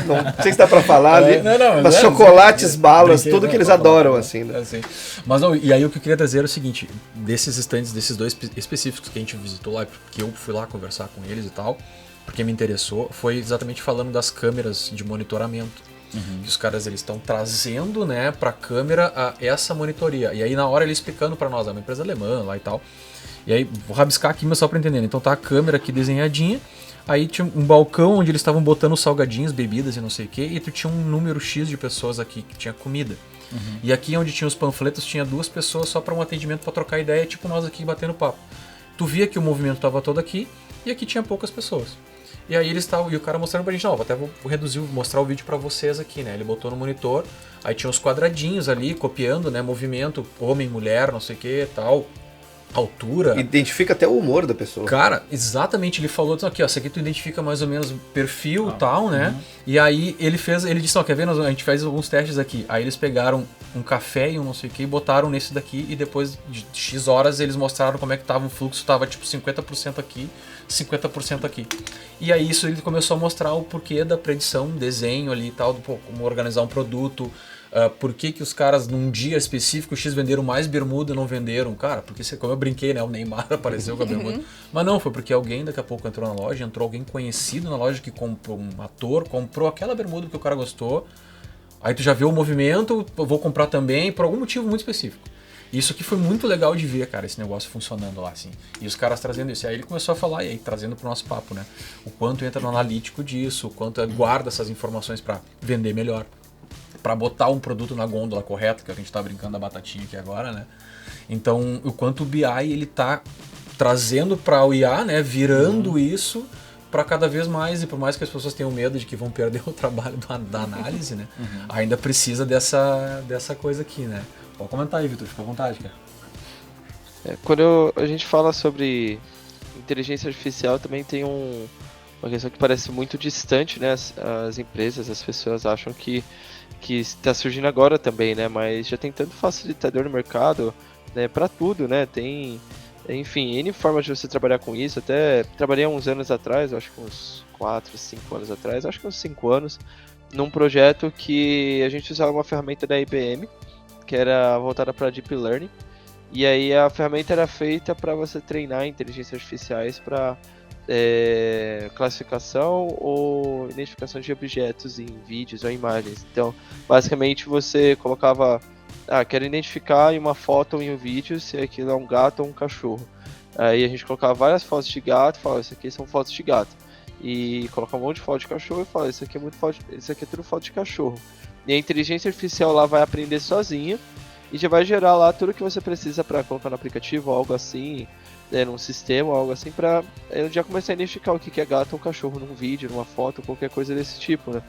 não sei se dá pra falar ali, mas chocolates, balas, tudo que eles adoram, assim, né? Mas não, e aí o que eu queria trazer era o seguinte, desses stands, desses dois específicos que a gente visitou lá, que eu fui lá conversar com eles e tal, porque me interessou, foi exatamente falando das câmeras de monitoramento. Que os caras eles estão trazendo, né, pra câmera essa monitoria. E aí na hora ele explicando pra nós, é uma empresa alemã lá e tal. E aí, vou rabiscar aqui, mas só pra entender. Então tá a câmera aqui desenhadinha. Aí tinha um balcão onde eles estavam botando salgadinhos, bebidas e não sei o que, e tu tinha um número X de pessoas aqui que tinha comida. E aqui onde tinha os panfletos tinha 2 pessoas só para um atendimento para trocar ideia, tipo nós aqui batendo papo. Tu via que o movimento tava todo aqui e aqui tinha poucas pessoas. E aí e o cara mostrando pra gente, não, vou reduzir, mostrar o vídeo pra vocês aqui, né? Ele botou no monitor, aí tinha os quadradinhos ali, copiando, né? Movimento, homem, mulher, não sei o que, tal, altura. Identifica até o humor da pessoa. Cara, exatamente, ele falou aqui, ó, isso aqui tu identifica mais ou menos perfil e tal, né? E aí ele disse, ó, quer ver, a gente fez alguns testes aqui. Aí eles pegaram um café e um não sei o que e botaram nesse daqui e depois de X horas eles mostraram como é que tava o fluxo, tava tipo 50% aqui, 50% aqui. E aí isso ele começou a mostrar o porquê da predição, desenho ali e tal, como organizar um produto. Por que os caras num dia específico X venderam mais bermuda e não venderam? Cara, porque como eu brinquei, né? O Neymar apareceu com a bermuda. Mas não, foi porque alguém daqui a pouco entrou na loja, entrou alguém conhecido na loja que comprou, um ator, comprou aquela bermuda que o cara gostou. Aí tu já vê o movimento, eu vou comprar também, por algum motivo muito específico. Isso que foi muito legal de ver, cara, esse negócio funcionando lá, assim. E os caras trazendo isso. E aí ele começou a falar, e aí trazendo pro nosso papo, né? O quanto entra no analítico disso, o quanto guarda essas informações para vender melhor. Para botar um produto na gôndola correta, que a gente tá brincando da batatinha aqui agora, né? Então, o quanto o BI ele tá trazendo para o IA, né? Virando isso para cada vez mais, e por mais que as pessoas tenham medo de que vão perder o trabalho da análise, né? Ainda precisa dessa coisa aqui, né? Pode comentar aí, Vitor, fica à vontade, cara. Quando a gente fala sobre inteligência artificial, também tem uma questão que parece muito distante, né? As empresas, as pessoas acham que está surgindo agora também, né? Mas já tem tanto facilitador no mercado, né? Para tudo, né? Tem, enfim, N formas de você trabalhar com isso. Até trabalhei há uns anos atrás, acho que uns 4, 5 anos atrás, acho que uns 5 anos, num projeto que a gente usava uma ferramenta da IBM, que era voltada para Deep Learning. E aí a ferramenta era feita para você treinar inteligências artificiais para classificação ou identificação de objetos em vídeos ou imagens. Então, basicamente você colocava, quero identificar em uma foto ou em um vídeo se aquilo é um gato ou um cachorro. Aí a gente colocava várias fotos de gato, falava, isso aqui são fotos de gato. E colocava um monte de foto de cachorro e falava, isso aqui é tudo foto de cachorro. E a inteligência artificial lá vai aprender sozinha e já vai gerar lá tudo que você precisa para colocar no aplicativo ou algo assim, num sistema ou algo assim, para já começar a identificar o que é gato ou cachorro num vídeo, numa foto, qualquer coisa desse tipo, né?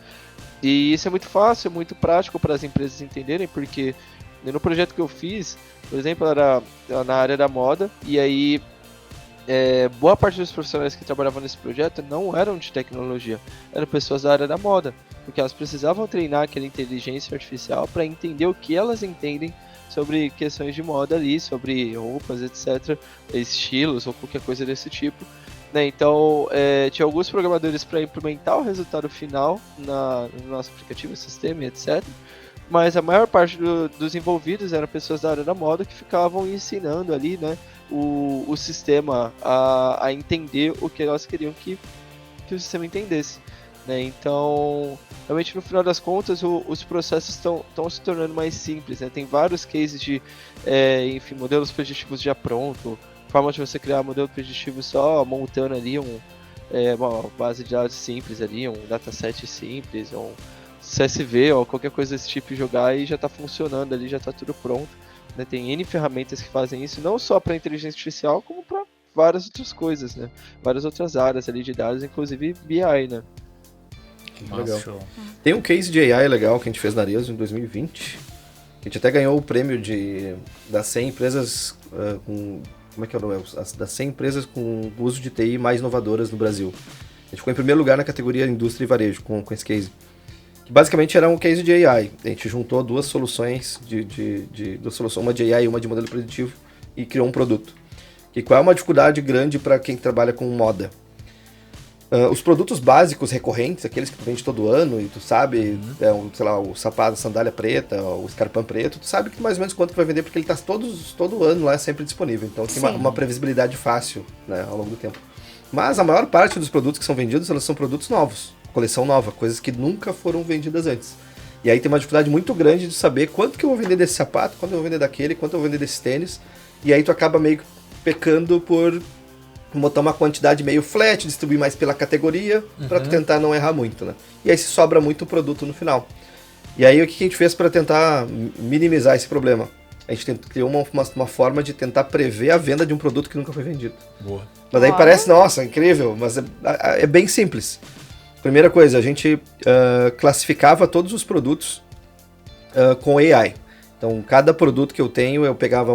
E isso é muito fácil, muito prático para as empresas entenderem, porque no projeto que eu fiz, por exemplo, era na área da moda, e aí boa parte dos profissionais que trabalhavam nesse projeto não eram de tecnologia, eram pessoas da área da moda, porque elas precisavam treinar aquela inteligência artificial para entender o que elas entendem sobre questões de moda ali, sobre roupas, etc., estilos ou qualquer coisa desse tipo, né? Então, tinha alguns programadores para implementar o resultado final no nosso aplicativo, sistema, etc., mas a maior parte dos envolvidos eram pessoas da área da moda que ficavam ensinando ali, né, o sistema a entender o que elas queriam que o sistema entendesse, né? Então, realmente no final das contas os processos estão se tornando mais simples, né? Tem vários cases de enfim, modelos preditivos já pronto, forma de você criar modelo preditivo só montando ali uma base de dados simples ali, um dataset simples, um CSV ou qualquer coisa desse tipo, jogar e já está funcionando ali, já está tudo pronto, né? Tem N ferramentas que fazem isso, não só para inteligência artificial, como para várias outras coisas, né? Várias outras áreas ali de dados, inclusive BI, né? Legal. Tem um case de AI legal que a gente fez na Arezzo em 2020, que a gente até ganhou o prêmio das 100 empresas como é que é o nome? Das 100 empresas com uso de TI mais inovadoras no Brasil. A gente ficou em primeiro lugar na categoria Indústria e Varejo com esse case. Que basicamente era um case de AI. A gente juntou duas soluções, uma de AI e uma de modelo preditivo, e criou um produto. E qual é uma dificuldade grande para quem trabalha com moda? Os produtos básicos recorrentes, aqueles que tu vende todo ano e tu sabe, sei lá, o sapato, a sandália preta, o escarpão preto, tu sabe que mais ou menos quanto tu vai vender, porque ele está todo ano lá sempre disponível. Então tem uma previsibilidade fácil, né, ao longo do tempo. Mas a maior parte dos produtos que são vendidos, eles são produtos novos, coleção nova, coisas que nunca foram vendidas antes. E aí tem uma dificuldade muito grande de saber quanto que eu vou vender desse sapato, quanto eu vou vender daquele, quanto eu vou vender desse tênis. E aí tu acaba meio pecando por botar uma quantidade meio flat, distribuir mais pela categoria, para tu tentar não errar muito, né? E aí se sobra muito produto no final. E aí o que a gente fez para tentar minimizar esse problema? a gente criou uma forma de tentar prever a venda de um produto que nunca foi vendido. Boa. Mas daí parece, nossa, incrível, mas é bem simples. Primeira coisa, a gente classificava todos os produtos com AI. Então, cada produto que eu tenho, eu pegava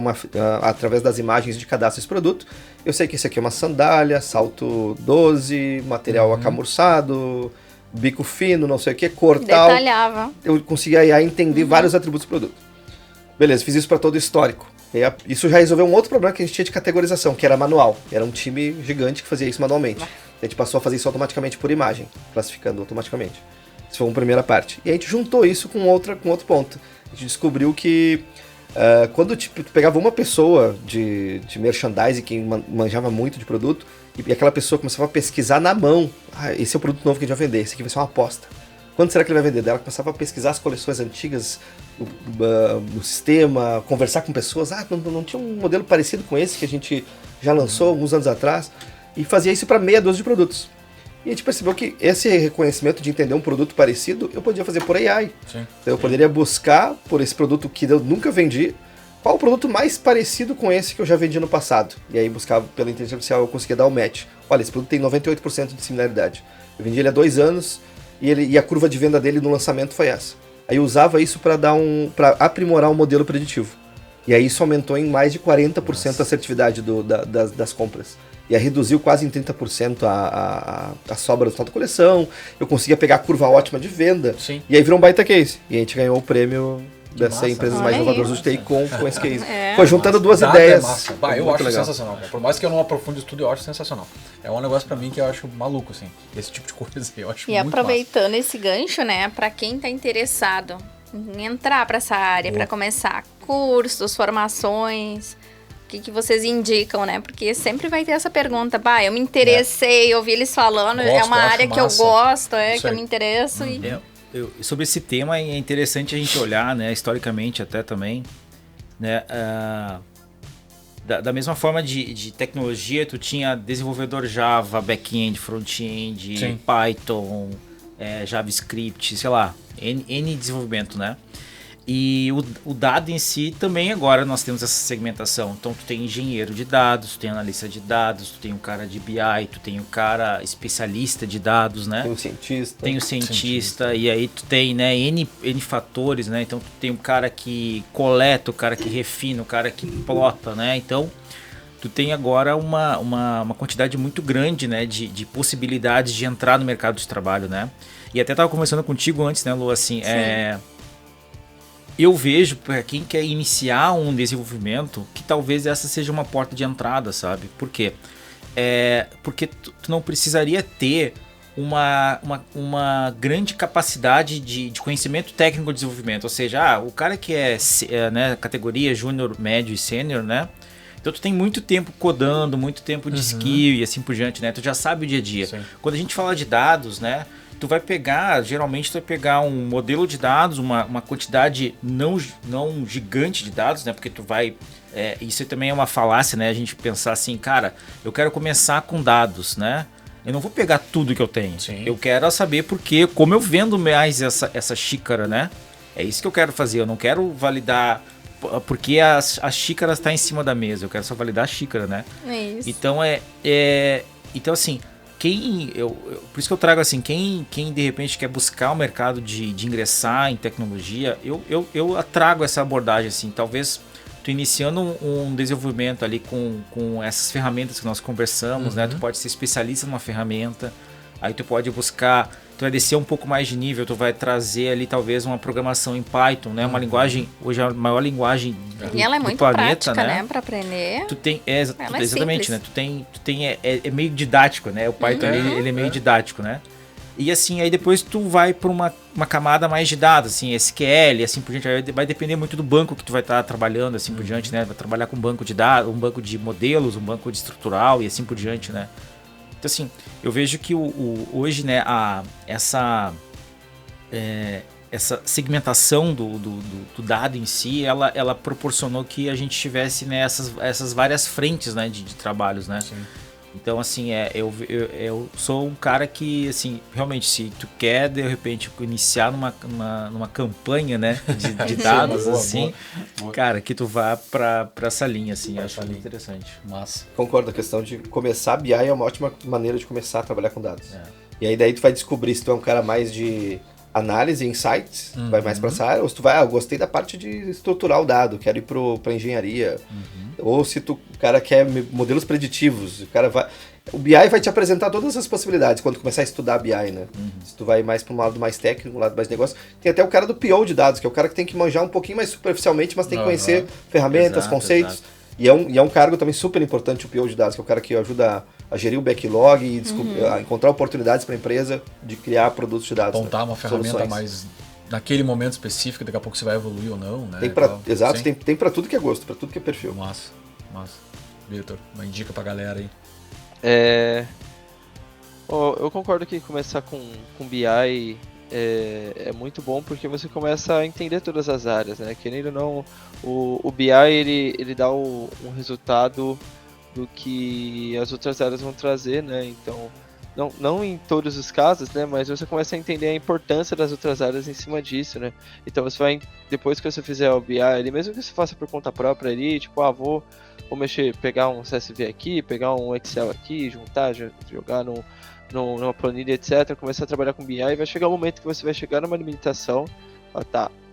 através das imagens de cadastro desse produto. Eu sei que esse aqui é uma sandália, salto 12, material acamurçado, bico fino, não sei o que, cor tal. Detalhava. Eu conseguia entender vários atributos do produto. Beleza, fiz isso para todo o histórico. E isso já resolveu um outro problema que a gente tinha de categorização, que era manual. Era um time gigante que fazia isso manualmente. A gente passou a fazer isso automaticamente por imagem, classificando automaticamente. Isso foi uma primeira parte. E a gente juntou isso com outro ponto. A gente descobriu que quando tu pegava uma pessoa de merchandising que manjava muito de produto, e aquela pessoa começava a pesquisar na mão, esse é o produto novo que a gente vai vender, esse aqui vai ser uma aposta. Quando será que ele vai vender? Ela começava a pesquisar as coleções antigas no sistema, conversar com pessoas, não tinha um modelo parecido com esse que a gente já lançou alguns anos atrás, e fazia isso para meia dúzia de produtos. E a gente percebeu que esse reconhecimento de entender um produto parecido, eu podia fazer por AI. Sim. Então eu poderia buscar por esse produto que eu nunca vendi, qual o produto mais parecido com esse que eu já vendi no passado. E aí buscava pela inteligência artificial, eu conseguia dar o match. Olha, esse produto tem 98% de similaridade. Eu vendi ele há 2 anos e a curva de venda dele no lançamento foi essa. Aí eu usava isso para aprimorar o modelo preditivo. E aí isso aumentou em mais de 40% a assertividade das compras. E aí reduziu quase em 30% a sobra do total da coleção. Eu conseguia pegar a curva ótima de venda. Sim. E aí virou um baita case. E a gente ganhou o prêmio dessas massa. empresas mais Olha inovadoras isso. do TI com esse case. É. Foi juntando duas Dado ideias. É massa. Eu Muito acho legal. sensacional, cara. Por mais que eu não aprofunde o estudo, eu acho sensacional. É um negócio pra mim que eu acho maluco, assim. Esse tipo de coisa eu acho E muito aproveitando esse gancho, né, para quem tá interessado em entrar para essa área, para começar cursos, formações, o que vocês indicam, né? Porque sempre vai ter essa pergunta, eu me interessei, ouvi eles falando, é Gosto, uma acho área que eu massa. gosto, Isso que eu aí. me interesso e Sobre esse tema é interessante a gente olhar, né, historicamente até também, né, da mesma forma de tecnologia, tu tinha desenvolvedor Java, back-end, front-end, Sim. Python, JavaScript, sei lá, N desenvolvimento, né? E o dado em si também agora nós temos essa segmentação. Então tu tem engenheiro de dados, tu tem analista de dados, tu tem um cara de BI, tu tem um cara especialista de dados, né? Tem o cientista. Tem o cientista, e aí tu tem, né, N fatores, né? Então tu tem o cara que coleta, o cara que refina, o cara que plota, né? Então tu tem agora uma quantidade muito grande, né, de possibilidades de entrar no mercado de trabalho, né? E até tava conversando contigo antes, né, Lu, assim, eu vejo para quem quer iniciar um desenvolvimento que talvez essa seja uma porta de entrada, sabe? Por quê? Porque tu não precisaria ter uma grande capacidade de conhecimento técnico de desenvolvimento. Ou seja, o cara que né, categoria júnior, médio e sênior, né? Então tu tem muito tempo codando, muito tempo de skill e assim por diante, né? Tu já sabe o dia a dia. Sim. Quando a gente fala de dados, né? Geralmente tu vai pegar um modelo de dados, uma quantidade não gigante de dados, né? Porque tu vai... isso também é uma falácia, né? A gente pensar assim, cara, eu quero começar com dados, né? Eu não vou pegar tudo que eu tenho. Sim. Eu quero saber como eu vendo mais essa xícara, né? É isso que eu quero fazer. Eu não quero validar porque a xícara está em cima da mesa. Eu quero só validar a xícara, né? é isso. Então, então assim... por isso que eu trago assim, quem de repente quer buscar o mercado de ingressar em tecnologia, eu trago essa abordagem assim, talvez tu iniciando um desenvolvimento ali com essas ferramentas que nós conversamos, né? Tu pode ser especialista numa ferramenta, aí tu pode buscar, tu vai descer um pouco mais de nível, tu vai trazer ali talvez uma programação em Python, né? Uma linguagem, hoje a maior linguagem E ela é do muito planeta, prática, né? Para aprender. Tu tem, Ela é exatamente, simples. né? Tu tem é meio didático, né? O Python ele é meio didático, né? E assim, aí depois tu vai para uma camada mais de dados, assim, SQL, assim por diante. Aí vai depender muito do banco que tu vai estar trabalhando, assim por diante, né? Vai trabalhar com um banco de dados, um banco de modelos, um banco de estrutural e assim por diante, né? Então assim, eu vejo que hoje, né, essa segmentação do dado em si, ela proporcionou que a gente tivesse, né, essas várias frentes, né, de trabalhos, né? Sim. Então, assim, eu sou um cara que, assim, realmente, se tu quer, de repente, iniciar numa campanha, né, de dados, boa, assim, boa. cara, que tu vá pra essa linha, assim, acho muito interessante. Massa. Concordo, a questão de começar BI é uma ótima maneira de começar a trabalhar com dados. E aí daí tu vai descobrir se tu é um cara mais de análise, insights, vai mais pra essa área, ou se tu vai, eu gostei da parte de estruturar o dado, quero ir pra engenharia. Ou se o cara quer modelos preditivos, o BI vai te apresentar todas as possibilidades quando começar a estudar BI, né? Se tu vai mais para um lado mais técnico, um lado mais negócio. Tem até o cara do PO de dados, que é o cara que tem que manjar um pouquinho mais superficialmente, mas tem que conhecer ferramentas, conceitos. Exato. E é um cargo também super importante, o PO de dados, que é o cara que ajuda a gerir o backlog e a encontrar oportunidades para a empresa de criar produtos de dados. Apontar uma ferramenta soluções. mais naquele momento específico, daqui a pouco você vai evoluir ou não, né? Exato, Sim. tem para tudo que é gosto, para tudo que é perfil. Massa. Vitor, uma dica pra galera aí. Eu concordo que começar com BI é muito bom porque você começa a entender todas as áreas, né? Querendo ou não, o BI ele dá um resultado do que as outras áreas vão trazer, né? Então, não em todos os casos, né? Mas você começa a entender a importância das outras áreas em cima disso, né? Então você vai, depois que você fizer o BI ali, mesmo que você faça por conta própria ali, tipo, vou mexer, pegar um CSV aqui, pegar um Excel aqui, juntar, jogar numa planilha, etc. Começar a trabalhar com BI, vai chegar um momento que você vai chegar numa limitação,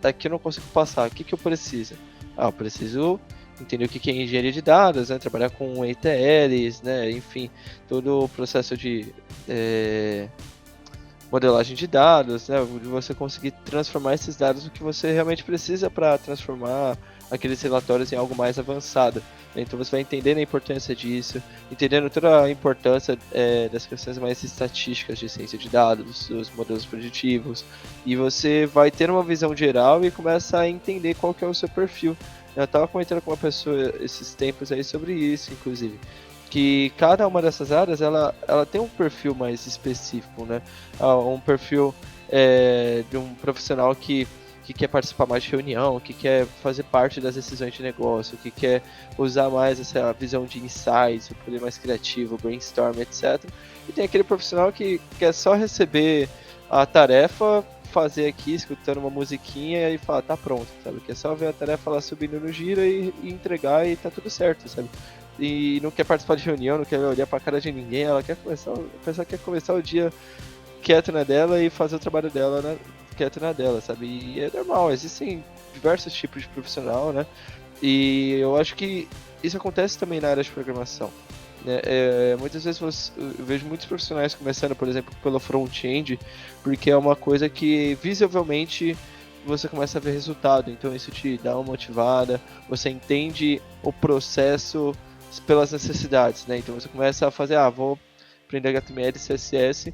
daqui eu não consigo passar, o que eu preciso? Eu preciso entender o que é engenharia de dados, né? Trabalhar com ETLs, né? Enfim, todo o processo de modelagem de dados, né? De você conseguir transformar esses dados no que você realmente precisa para transformar aqueles relatórios em algo mais avançado. Então você vai entendendo a importância disso, entendendo toda a importância das questões mais estatísticas de ciência de dados, dos modelos preditivos, e você vai ter uma visão geral e começa a entender qual que é o seu perfil. Eu estava comentando com uma pessoa esses tempos aí sobre isso, inclusive, que cada uma dessas áreas ela tem um perfil mais específico, né? Um perfil de um profissional que quer participar mais de reunião, que quer fazer parte das decisões de negócio, que quer usar mais essa visão de insights, o poder mais criativo, brainstorm, etc. E tem aquele profissional que quer só receber a tarefa, fazer aqui, escutando uma musiquinha e falar, tá pronto, sabe? Que é só ver a tarefa lá subindo no gira e entregar e tá tudo certo, sabe? E não quer participar de reunião, não quer olhar pra cara de ninguém, a pessoa quer começar o dia quieto na dela e fazer o trabalho dela quieto na dela, sabe? E é normal, existem diversos tipos de profissional, né? E eu acho que isso acontece também na área de programação. Muitas vezes eu vejo muitos profissionais começando, por exemplo, pelo front-end, porque é uma coisa que visivelmente você começa a ver resultado, então isso te dá uma motivada, você entende o processo pelas necessidades, né? Então você começa a fazer, vou aprender HTML, CSS,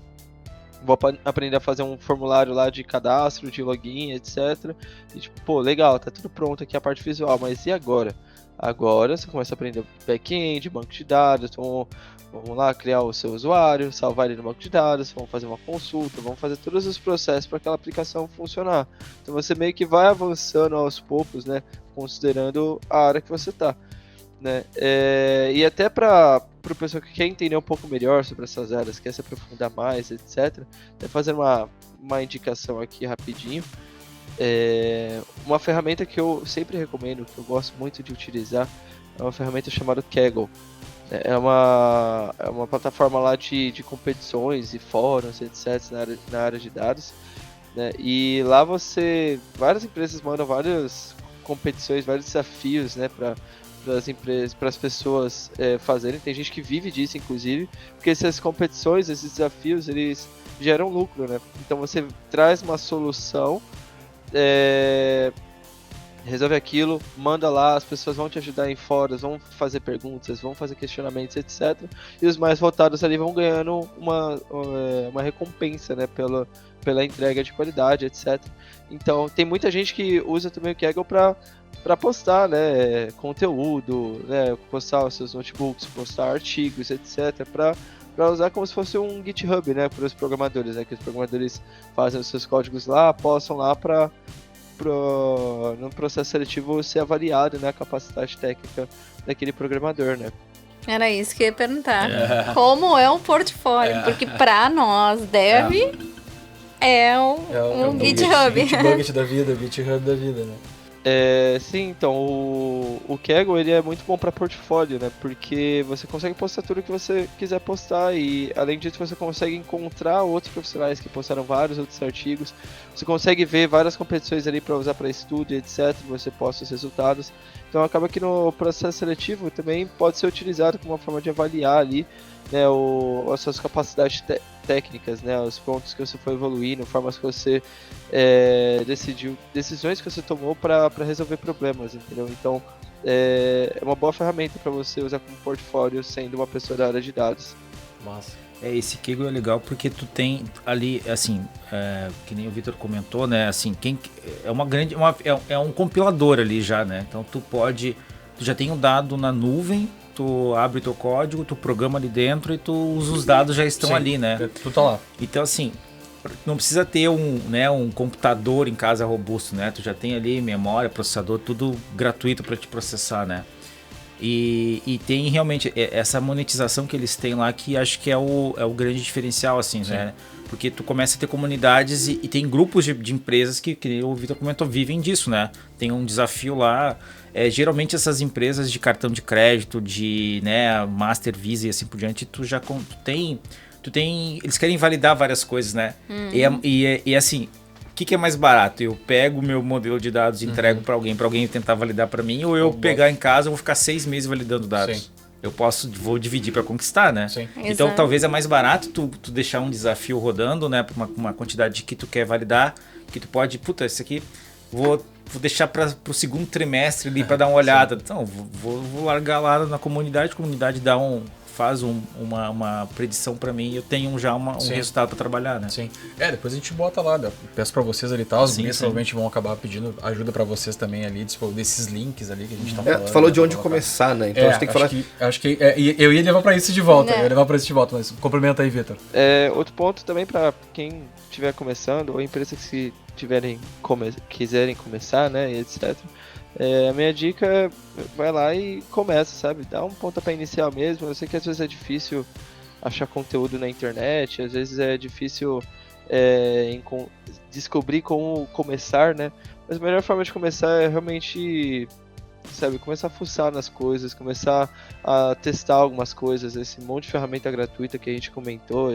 vou aprender a fazer um formulário lá de cadastro, de login, etc. E tipo, legal, tá tudo pronto aqui a parte visual, mas e agora? Agora você começa a aprender back-end, banco de dados, então vamos lá criar o seu usuário, salvar ele no banco de dados, vamos fazer uma consulta, vamos fazer todos os processos para aquela aplicação funcionar. Então você meio que vai avançando aos poucos, né, considerando a área que você está. Né? E até para o pessoal que quer entender um pouco melhor sobre essas áreas, quer se aprofundar mais, etc., fazer uma indicação aqui rapidinho. Uma ferramenta que eu sempre recomendo, que eu gosto muito de utilizar, é uma ferramenta chamada Kaggle. É uma plataforma lá de competições e fóruns, etc., na área de dados. Né? E lá várias empresas mandam várias competições, vários desafios, né, para as empresas, para as pessoas fazerem. Tem gente que vive disso, inclusive, porque essas competições, esses desafios, eles geram lucro, né? Então você traz uma solução, resolve aquilo, manda lá, as pessoas vão te ajudar em fóruns, vão fazer perguntas, vão fazer questionamentos, etc. E os mais votados ali vão ganhando uma recompensa, né, pela entrega de qualidade, etc. Então tem muita gente que usa também o Kaggle para postar, né, conteúdo, né, postar os seus notebooks, postar artigos, etc. Para usar como se fosse um GitHub, né, para os programadores, né, que os programadores fazem os seus códigos lá, postam lá para no processo seletivo ser avaliado, né, a capacidade técnica daquele programador, né. Era isso que eu ia perguntar. Como é um portfólio? Porque para nós, dev é um GitHub. Git da vida, GitHub da vida, né? Sim, então, o Kaggle, ele é muito bom para portfólio, né? Porque você consegue postar tudo que você quiser postar e, além disso, você consegue encontrar outros profissionais que postaram vários outros artigos. Você consegue ver várias competições ali para usar para estudo e etc. Você posta os resultados. Então, acaba que no processo seletivo também pode ser utilizado como uma forma de avaliar ali, né, as suas capacidades técnicas, né, os pontos que você foi evoluindo, formas que você decidiu, decisões que você tomou para resolver problemas, entendeu? Então, é uma boa ferramenta para você usar como portfólio sendo uma pessoa da área de dados. Massa. Esse Kaggle é legal porque tu tem ali, assim, que nem o Vitor comentou, né, assim, é um compilador ali já, né, então tu já tem um dado na nuvem, tu abre teu código, tu programa ali dentro e os dados já estão ali, né. Tu tá lá. Então, assim, não precisa ter um computador em casa robusto, né, tu já tem ali memória, processador, tudo gratuito para te processar, né. E tem realmente essa monetização que eles têm lá, que acho que é o grande diferencial, assim, né? Porque tu começa a ter comunidades e tem grupos de empresas que o Vitor comentou, vivem disso, né? Tem um desafio lá. Geralmente essas empresas de cartão de crédito, de, né, Master, Visa e assim por diante, tu tem, eles querem validar várias coisas, né? E assim, o que é mais barato? Eu pego o meu modelo de dados e entrego para alguém tentar validar para mim, ou eu pegar em casa e vou ficar 6 meses validando dados? Sim. Vou dividir para conquistar, né? Sim. Então talvez é mais barato tu deixar um desafio rodando, né, para uma quantidade que tu quer validar, que tu pode, esse aqui vou deixar para o segundo trimestre ali para dar uma olhada. Então, vou largar lá na comunidade, a comunidade faz uma predição para mim e eu tenho já um resultado para trabalhar, né? Sim. Depois a gente bota lá, peço para vocês ali, tá? Os meninos provavelmente vão acabar pedindo ajuda para vocês também ali, desses links ali que a gente tá falando. Tu falou de onde começar, né? Então a gente tem que falar... Acho que eu ia levar para isso de volta, mas complementa aí, Vitor. Outro ponto também para quem estiver começando, ou empresas que quiserem começar, né, e etc. A minha dica é, vai lá e começa, sabe? Dá um pontapé inicial mesmo. Eu sei que às vezes é difícil achar conteúdo na internet, às vezes é difícil descobrir como começar, né? Mas a melhor forma de começar é realmente, sabe, começar a fuçar nas coisas, começar a testar algumas coisas, esse monte de ferramenta gratuita que a gente comentou,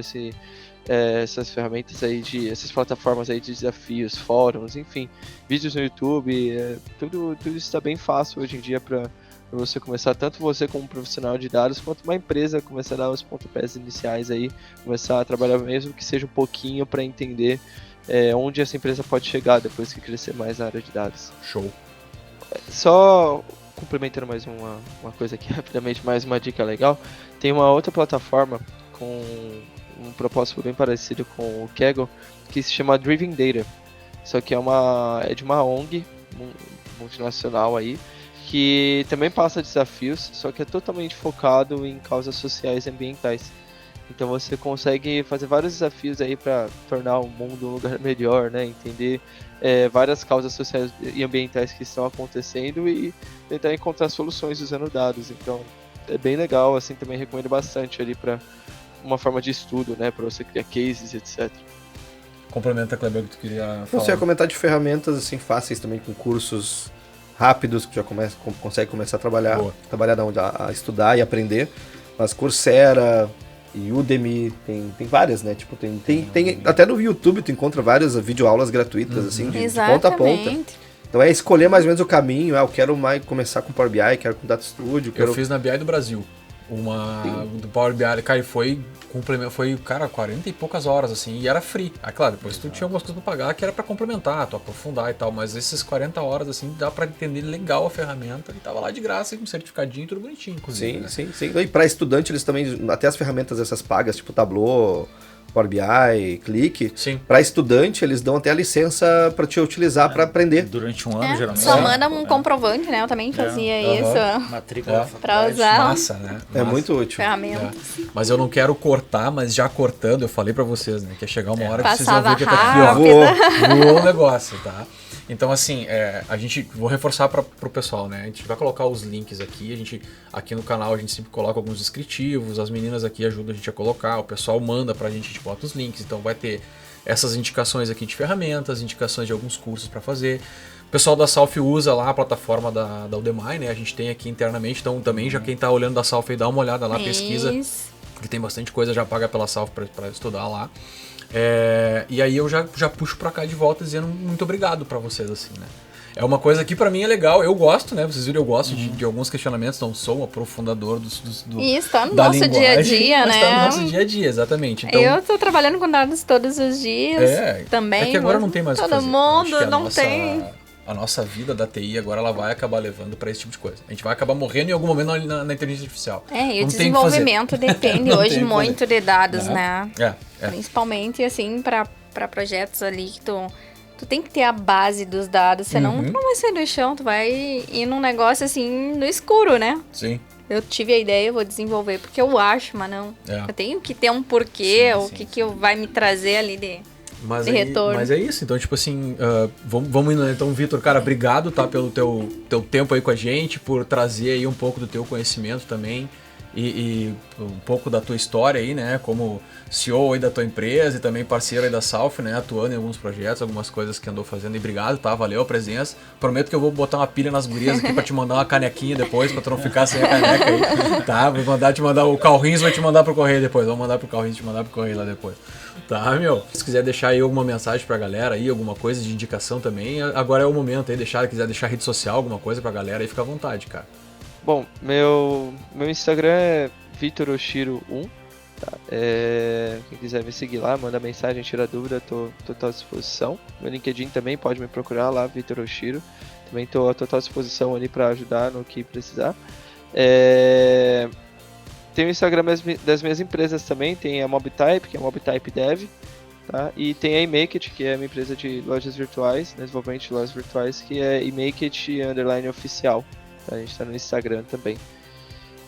essas ferramentas aí essas plataformas aí de desafios, fóruns, enfim, vídeos no YouTube, tudo isso está bem fácil hoje em dia para você começar, tanto você como profissional de dados, quanto uma empresa começar a dar os pontapés iniciais aí, começar a trabalhar mesmo que seja um pouquinho para entender onde essa empresa pode chegar depois que crescer mais na área de dados. Show. Só complementando mais uma coisa aqui rapidamente, mais uma dica legal, tem uma outra plataforma com um propósito bem parecido com o Kaggle, que se chama Driven Data. Só que é de uma ONG multinacional aí, que também passa desafios, só que é totalmente focado em causas sociais e ambientais. Então você consegue fazer vários desafios aí para tornar o mundo um lugar melhor, né? Entender várias causas sociais e ambientais que estão acontecendo e tentar encontrar soluções usando dados. Então é bem legal, assim, também recomendo bastante ali para uma forma de estudo, né, para você criar cases, etc. Complementa, Kleber, que tu queria falar. Você ia comentar de ferramentas assim fáceis também, com cursos rápidos que já consegue começar a trabalhar a estudar e aprender. Mas Coursera e Udemy tem várias, né? Tipo, tem até no YouTube tu encontra várias videoaulas gratuitas assim, de ponta a ponta. Então é escolher mais ou menos o caminho. Eu quero começar com Power BI, quero com Data Studio. Eu fiz na BI do Brasil. Do Power BI, cara, foi 40 e poucas horas, assim, e era free. Claro, depois tu tinha algumas coisas pra pagar que era pra complementar, tu aprofundar e tal, mas esses 40 horas, assim, dá pra entender legal a ferramenta e tava lá de graça, com um certificadinho e tudo bonitinho, inclusive. Sim. E pra estudante, eles também, até as ferramentas essas pagas, tipo Tableau, Power BI, Click, para estudante eles dão até a licença para te utilizar para aprender. Durante um ano, geralmente. Só manda um comprovante, né? Eu também fazia isso. Matrícula para usar. Massa, né? É muito útil. Ferramenta. Mas eu não quero cortar, mas já cortando, eu falei para vocês, né? Que ia chegar uma hora que vocês Passava vão ver que tá aqui, ó. rápido. Voou o negócio, tá? Então, assim, vou reforçar para o pessoal, né? A gente vai colocar os links aqui, aqui no canal a gente sempre coloca alguns descritivos, as meninas aqui ajudam a gente a colocar, o pessoal manda pra gente bota os links, então vai ter essas indicações aqui de ferramentas, indicações de alguns cursos para fazer. O pessoal da Salf usa lá a plataforma da Udemy, né? A gente tem aqui internamente, então também já quem tá olhando da Salf aí dá uma olhada lá, pesquisa, que tem bastante coisa, já paga pela Salf para estudar lá. E aí eu já puxo pra cá de volta dizendo muito obrigado pra vocês, assim, né? É uma coisa que pra mim é legal, eu gosto, né? Vocês viram, eu gosto de alguns questionamentos, não sou um aprofundador E está no nosso dia a dia, né? Está no nosso dia a dia, exatamente. Então, eu tô trabalhando com dados todos os dias também. É que agora não tem mais o que fazer. Todo mundo não tem. A nossa vida da TI agora ela vai acabar levando pra esse tipo de coisa. A gente vai acabar morrendo em algum momento na inteligência artificial. E o desenvolvimento depende hoje muito de dados, né? É. Principalmente, assim, pra projetos ali que tu tem que ter a base dos dados, senão tu não vai sair do chão, tu vai ir num negócio, assim, no escuro, né? Sim. Eu tive a ideia, eu vou desenvolver, porque eu acho, mas não. Eu tenho que ter um porquê, o que vai me trazer ali de retorno. Mas é isso, então, tipo assim, vamos indo, né? Então, Vitor, cara, obrigado, tá, pelo teu tempo aí com a gente, por trazer aí um pouco do teu conhecimento também e um pouco da tua história aí, né, como CEO aí da tua empresa e também parceiro aí da Salf, né, atuando em alguns projetos, algumas coisas que andou fazendo, e obrigado, tá, valeu a presença. Prometo que eu vou botar uma pilha nas gurias aqui pra te mandar uma canequinha depois, pra tu não ficar sem a caneca aí, tá, vou te mandar o Carrinhos, vai te mandar pro correio depois, vamos mandar pro Carrinhos, te mandar pro correio lá depois. Tá, meu? Se quiser deixar aí alguma mensagem pra galera aí, alguma coisa de indicação também, agora é o momento aí, quiser deixar rede social, alguma coisa pra galera aí, fica à vontade, cara. Bom, meu Instagram é VitorOshiro1, tá? Quem quiser me seguir lá, manda mensagem, tira dúvida, tô total à disposição. Meu LinkedIn também, pode me procurar lá, Vitor Oshiro. Também tô à total disposição ali pra ajudar no que precisar. Tem o Instagram das minhas empresas também, tem a Mobtype, que é a Mobtype Dev, tá? E tem a eMakeit, que é a minha empresa de lojas virtuais, desenvolvimento de lojas virtuais, que é eMakeit_oficial. Tá? A gente tá no Instagram também.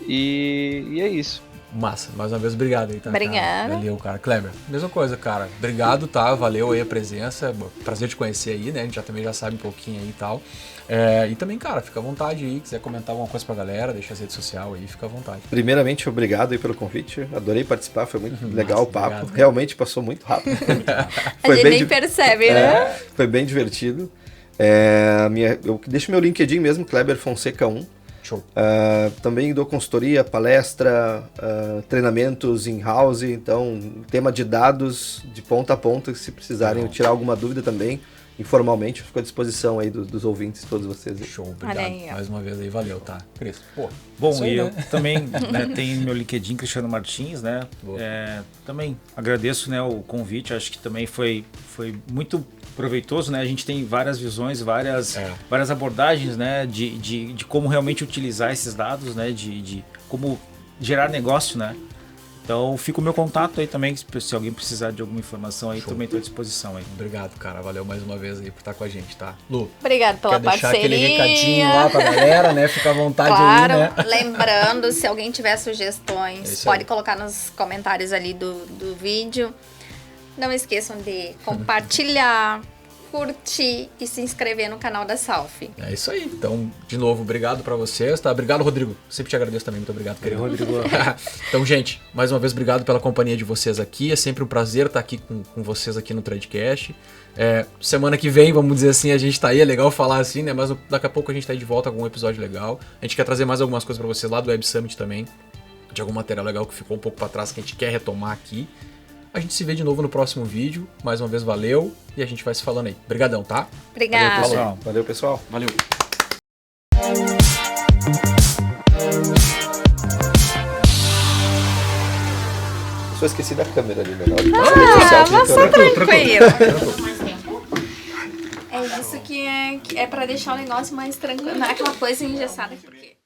E é isso. Massa, mais uma vez, obrigado aí, tá? Obrigada. Valeu, cara. Kleber, mesma coisa, cara. Obrigado, tá? Valeu aí a presença. Prazer te conhecer aí, né? A gente também já sabe um pouquinho aí e tal. E também, cara, fica à vontade aí. Quiser comentar alguma coisa pra galera, deixa as redes sociais aí, fica à vontade. Primeiramente, obrigado aí pelo convite. Adorei participar, foi muito legal o papo. Obrigado. Realmente passou muito rápido. A gente nem percebe, né? Foi bem divertido. Eu deixo meu LinkedIn mesmo, Kleber Fonseca 1. Show. Também dou consultoria, palestra, treinamentos in-house, então tema de dados de ponta a ponta, se precisarem tirar alguma dúvida também, informalmente, fico à disposição aí dos ouvintes, todos vocês. Show, obrigado. Aí, mais uma vez aí, valeu, tá? Cris, bom, e eu também tenho meu LinkedIn, Cristiano Martins, né? Também agradeço, né, o convite, acho que também foi muito proveitoso, né? A gente tem várias visões, várias abordagens, né? De como realmente utilizar esses dados, né? De como gerar negócio, né? Então fica o meu contato aí também, se alguém precisar de alguma informação aí, também estou à disposição aí. Obrigado, cara. Valeu mais uma vez aí por estar com a gente, tá? Lu, obrigado pela parceria. Deixar aquele recadinho lá pra galera, né? Fica à vontade claro, aí, né? Lembrando, se alguém tiver sugestões, pode colocar nos comentários ali do vídeo. Não esqueçam de compartilhar, curtir e se inscrever no canal da Salf. É isso aí. Então, de novo, obrigado pra vocês, tá? Obrigado, Rodrigo. Sempre te agradeço também. Muito obrigado, querido. Rodrigo. Então, gente, mais uma vez, obrigado pela companhia de vocês aqui. É sempre um prazer estar aqui com vocês aqui no Tradecast. Semana que vem, vamos dizer assim, a gente tá aí. É legal falar assim, né? Mas daqui a pouco a gente tá aí de volta com algum episódio legal. A gente quer trazer mais algumas coisas pra vocês lá do Web Summit também. De algum material legal que ficou um pouco pra trás, que a gente quer retomar aqui. A gente se vê de novo no próximo vídeo. Mais uma vez, valeu. E a gente vai se falando aí. Obrigadão, tá? Obrigada. Valeu, pessoal. Valeu. Só esqueci da câmera ali, né? Mas só tranquilo. É isso que é pra deixar o negócio mais tranquilo. Não é aquela coisa engessada. Porque...